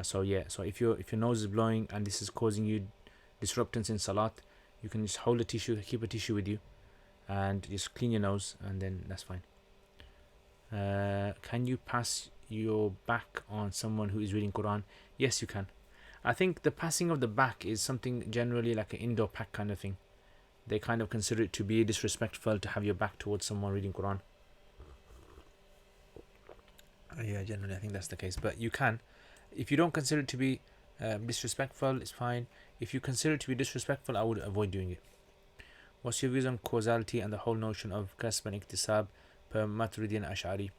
So if your nose is blowing and this is causing you disruptance in salat, you can just hold a tissue, keep a tissue with you, and just clean your nose, and then that's fine. Can you pass your back on someone who is reading Quran? Yes, you can. I think the passing of the back is something generally like an indoor pack kind of thing. They kind of consider it to be disrespectful to have your back towards someone reading Quran. Yeah, generally I think that's the case. But you can. If you don't consider it to be disrespectful, it's fine. If you consider it to be disrespectful, I would avoid doing it. What's your views on causality and the whole notion of kasb and iktisab per Maturidi and Ash'ari?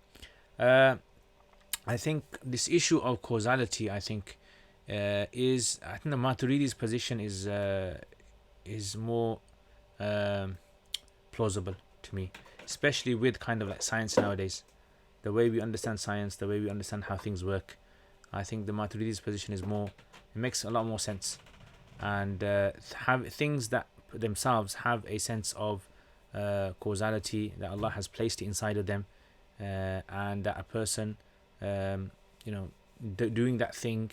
I think this issue of causality, I think the Maturidi's position is more plausible to me, especially with kind of like science nowadays. The way we understand science, the way we understand how things work, I think the Maturidi's position is more, it makes a lot more sense, and have things that themselves have a sense of causality, that Allah has placed it inside of them, and that a person doing that thing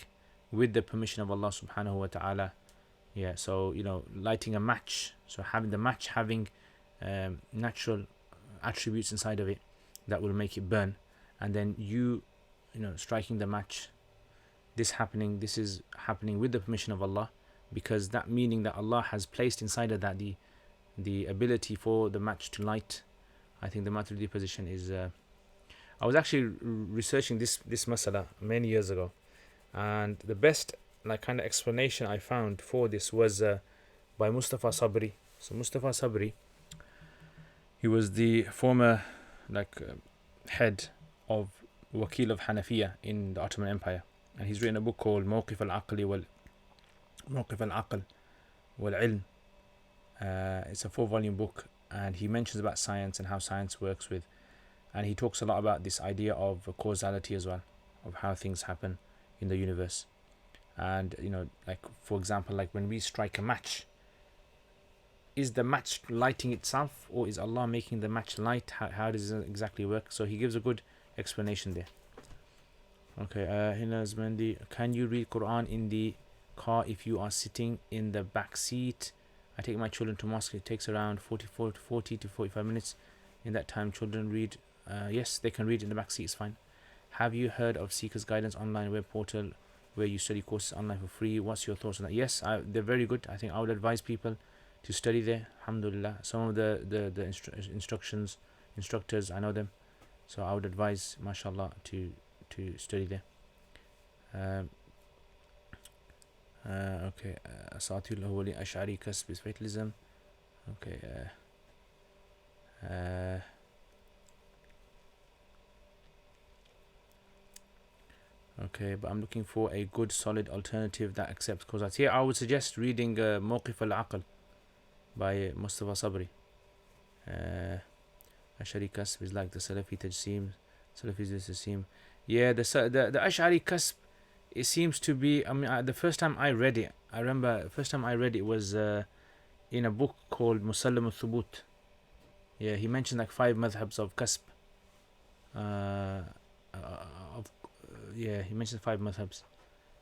with the permission of Allah subhanahu wa ta'ala. Yeah, so lighting a match, so having the match having natural attributes inside of it that will make it burn, and then striking the match, this is happening with the permission of Allah, because that meaning that Allah has placed inside of that the ability for the match to light. I think the Maturidi position is I was actually researching this masala many years ago, and the best kind of explanation I found for this was by Mustafa Sabri. So Mustafa Sabri, he was the former head of Wakil of Hanafiya in the Ottoman Empire, and he's written a book called Mawqif al-Aql wal Ilm. It's a 4-volume book, and he mentions about science and how science works with, and he talks a lot about this idea of causality as well, of how things happen in the universe. And for example, when we strike a match, is the match lighting itself, or is Allah making the match light? How does it exactly work? So he gives a good explanation there. Okay, Hinaz Mendi, can you read Quran in the car if you are sitting in the back seat? I take my children to mosque. It takes around 40 to 45 minutes. In that time, children read. Yes, they can read in the back seat. It's fine. Have you heard of Seekers Guidance online web portal where you study courses online for free? What's your thoughts on that? Yes, they're very good. I think I would advise people to study there. Alhamdulillah. Some of the instructors, I know them, so I would advise, mashallah, to study there. Okay, Asatul Awwali Ash'ari Kasb is fatalism. Okay. Okay, but I'm looking for a good solid alternative that accepts causality. Here I would suggest reading Mawqif al-Aql by Mustafa Sabri. Ash'ari Kasb is like the Salafi Tajsim. Salafi Tajsim. Yeah, the Ash'ari Kasb, it seems to be, the first time I read it, I remember the first time I read it was in a book called Musallam al-Thubut. Yeah, he mentioned 5 madhabs of Kasb. He mentioned 5 madhabs.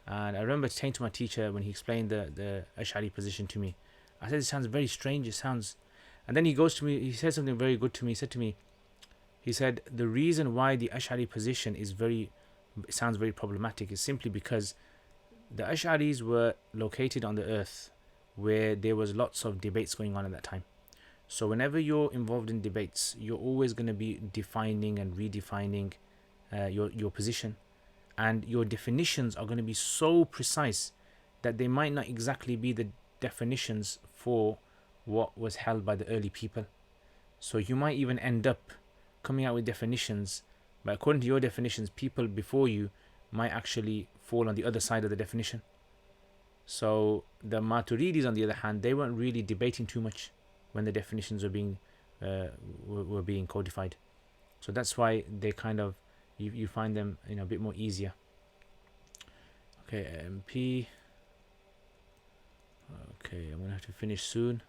And I remember saying to my teacher when he explained the Ash'ari position to me, I said, it sounds very strange, and then he goes to me, he said something very good to me. He said the reason why the Ash'ari position sounds very problematic is simply because the Ash'aris were located on the earth where there was lots of debates going on at that time. So whenever you're involved in debates, you're always going to be defining and redefining your position, and your definitions are going to be so precise that they might not exactly be the definitions for what was held by the early people. So you might even end up coming out with definitions But according to your definitions, people before you might actually fall on the other side of the definition. So the Maturidis, on the other hand, they weren't really debating too much when the definitions were being codified. So that's why they kind of you find them a bit more easier. Okay, MP. Okay, I'm gonna have to finish soon.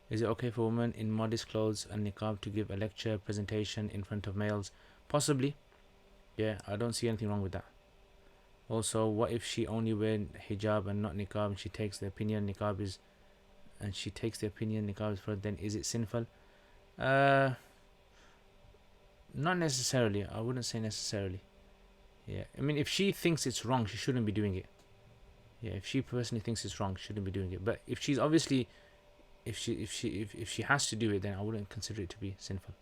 Is it okay for women in modest clothes and niqab to give a lecture presentation in front of males? Possibly. Yeah, I don't see anything wrong with that. Also, what if she only wear hijab and not niqab, and she takes the opinion niqab is for, then is it sinful? Not necessarily. I wouldn't say necessarily. Yeah, I mean, if she thinks it's wrong, she shouldn't be doing it. Yeah, if she personally thinks it's wrong, she shouldn't be doing it. But if she's obviously, if she has to do it, then I wouldn't consider it to be sinful.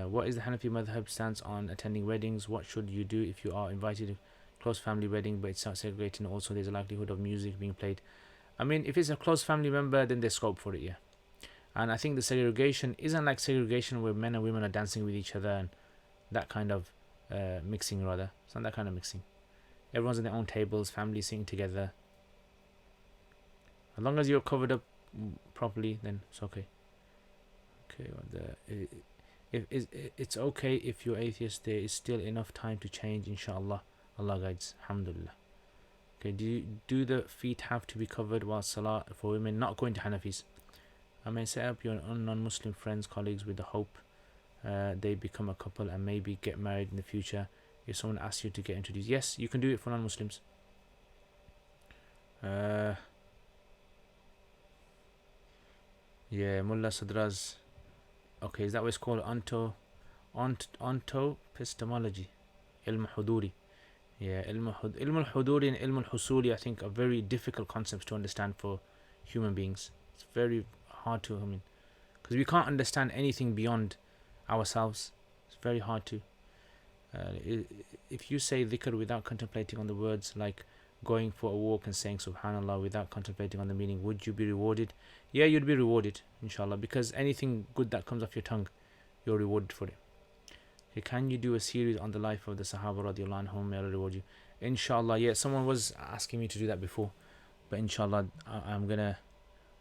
What is the Hanafi madhab stance on attending weddings? What should you do if you are invited to a close family wedding, but it's not segregating? Also, there's a likelihood of music being played. I mean, if it's a close family member, then there's scope for it, yeah. And I think the segregation isn't like segregation where men and women are dancing with each other and that kind of mixing, rather. It's not that kind of mixing. Everyone's on their own tables, families sitting together. As long as you're covered up properly, then it's okay. Okay, it's okay if you're atheist. There is still enough time to change, inshallah. Allah guides, alhamdulillah. Okay, do the feet have to be covered while salah for women? Not going to Hanafis. I may set up your non-Muslim friends, colleagues with the hope they become a couple and maybe get married in the future. If someone asks you to get introduced, yes, you can do it for non-Muslims. Yeah, Mullah Sadraz. Okay, is that what it's called? Ontopistemology. Ilm Huduri. Yeah, Ilm al-Huduri and Ilm al-Husuli, I think, are very difficult concepts to understand for human beings. It's very hard to, because we can't understand anything beyond ourselves. It's very hard to. If you say dhikr without contemplating on the words, like going for a walk and saying subhanallah without contemplating on the meaning, would you be rewarded? Yeah, you'd be rewarded, inshallah, because anything good that comes off your tongue, you're rewarded for it. Okay, can you do a series on the life of the Sahaba radiallahu anhum? May Allah reward you. Inshallah, yeah, someone was asking me to do that before, but inshallah, I'm gonna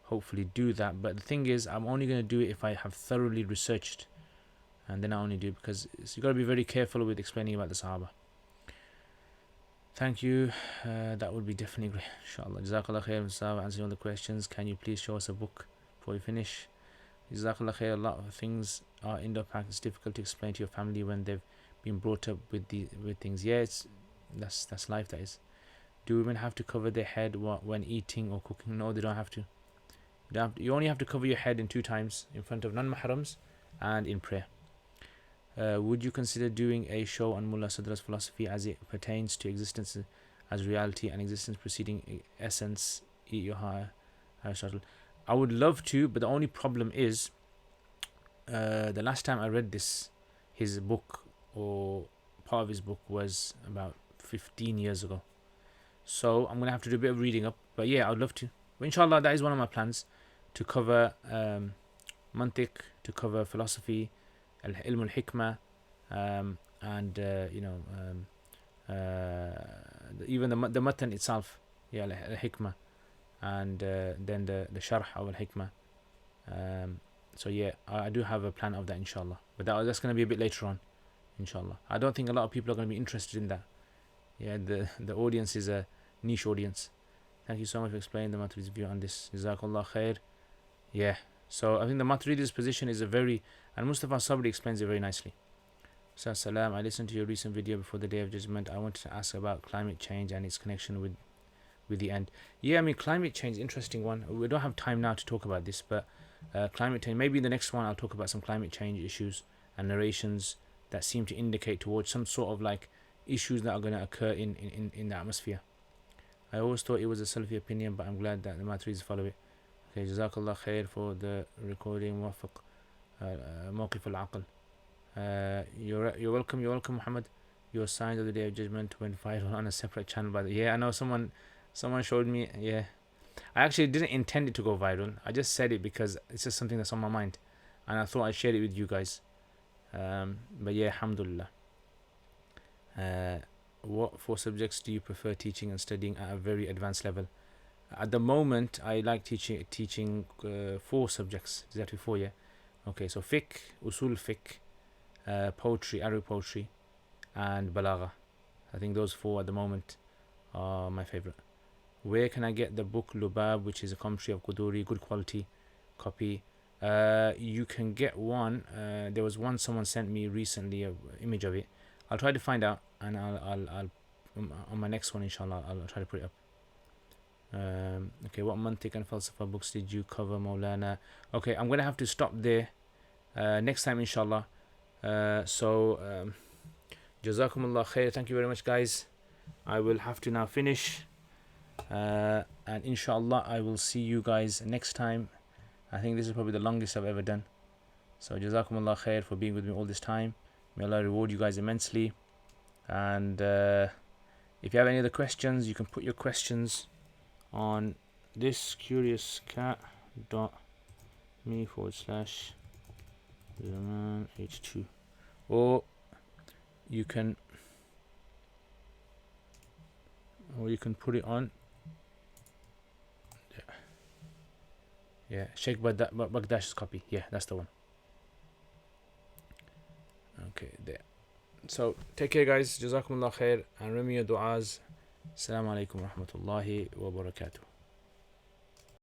hopefully do that. But the thing is, I'm only gonna do it if I have thoroughly researched, and then I only do it, because you gotta be very careful with explaining about the Sahaba. Thank you. That would be definitely great. Inshallah. Jazakallah khair, Mustafa, answering all the questions. Can you please show us a book before we finish? Jazakallah khair. A lot of things are indo-Pak. It's difficult to explain to your family when they've been brought up with things. Yeah, that's life. That is. Do women have to cover their head when eating or cooking? No, they don't have to. You only have to cover your head in 2 times, in front of non-mahrams and in prayer. Would you consider doing a show on Mullah Sadra's philosophy as it pertains to existence as reality and existence preceding essence? Eat your heart, Aristotle. I would love to, but the only problem is the last time I read his book, or part of his book, was about 15 years ago. So I'm going to have to do a bit of reading up. But yeah, I would love to. But inshallah, that is one of my plans, to cover mantiq, to cover philosophy, ilm al-hikmah, and even the matan itself, yeah, al-hikmah, and then the sharh of al-hikmah. So yeah, I do have a plan of that, inshallah, but that's going to be a bit later on, inshallah. I don't think a lot of people are going to be interested in that. Yeah, the audience is a niche audience. Thank you so much for explaining the Maturidi's view on this. Jazakallah khair. Yeah, so I think the Maturidi's position is and Mustafa Sabri explains it very nicely. So salam, I listened to your recent video before the Day of Judgment. I wanted to ask about climate change and its connection with the end. Yeah, I mean, climate change, interesting one. We don't have time now to talk about this, but climate change, maybe in the next one I'll talk about some climate change issues and narrations that seem to indicate towards some sort of like issues that are going to occur in the atmosphere. I always thought it was a Salafi opinion, but I'm glad that the Maturidis follow it. Okay, Jazakallah khair for the recording. Muwafiq Mawqif al-Aql. You're welcome, Muhammad. your signs of the Day of Judgment went viral on a separate channel. By the yeah, I know someone showed me. Yeah, I actually didn't intend it to go viral. I just said it because it's just something that's on my mind, and I thought I'd share it with you guys. But yeah, alhamdulillah. What four subjects do you prefer teaching and studying at a very advanced level? At the moment, I like teaching four subjects. Exactly four, yeah. Okay, so fiqh, usul fiqh, poetry, Arabic poetry, and balagha. I think those four at the moment are my favorite. Where can I get the book Lubab, which is a commentary of Quduri, good quality copy? You can get one. There was one someone sent me recently, an image of it. I'll try to find out, and I'll on my next one, inshallah, I'll try to put it up. Okay, what mantiq and falsafa books did you cover, Maulana? Okay, I'm gonna have to stop there. Next time, inshallah. Jazakumullah khair. Thank you very much, guys. I will have to now finish. And inshallah, I will see you guys next time. I think this is probably the longest I've ever done. So Jazakumullah khair for being with me all this time. May Allah reward you guys immensely. And if you have any other questions, you can put your questions on this curiouscat.me/Zaman H2, or you can put it on Sheikh Baghdash's copy. Yeah, that's the one. Okay, there. So take care, guys. Jazakumullah khair, and remember your du'as. Assalamu alaikum wa rahmatullahi wa barakatuh.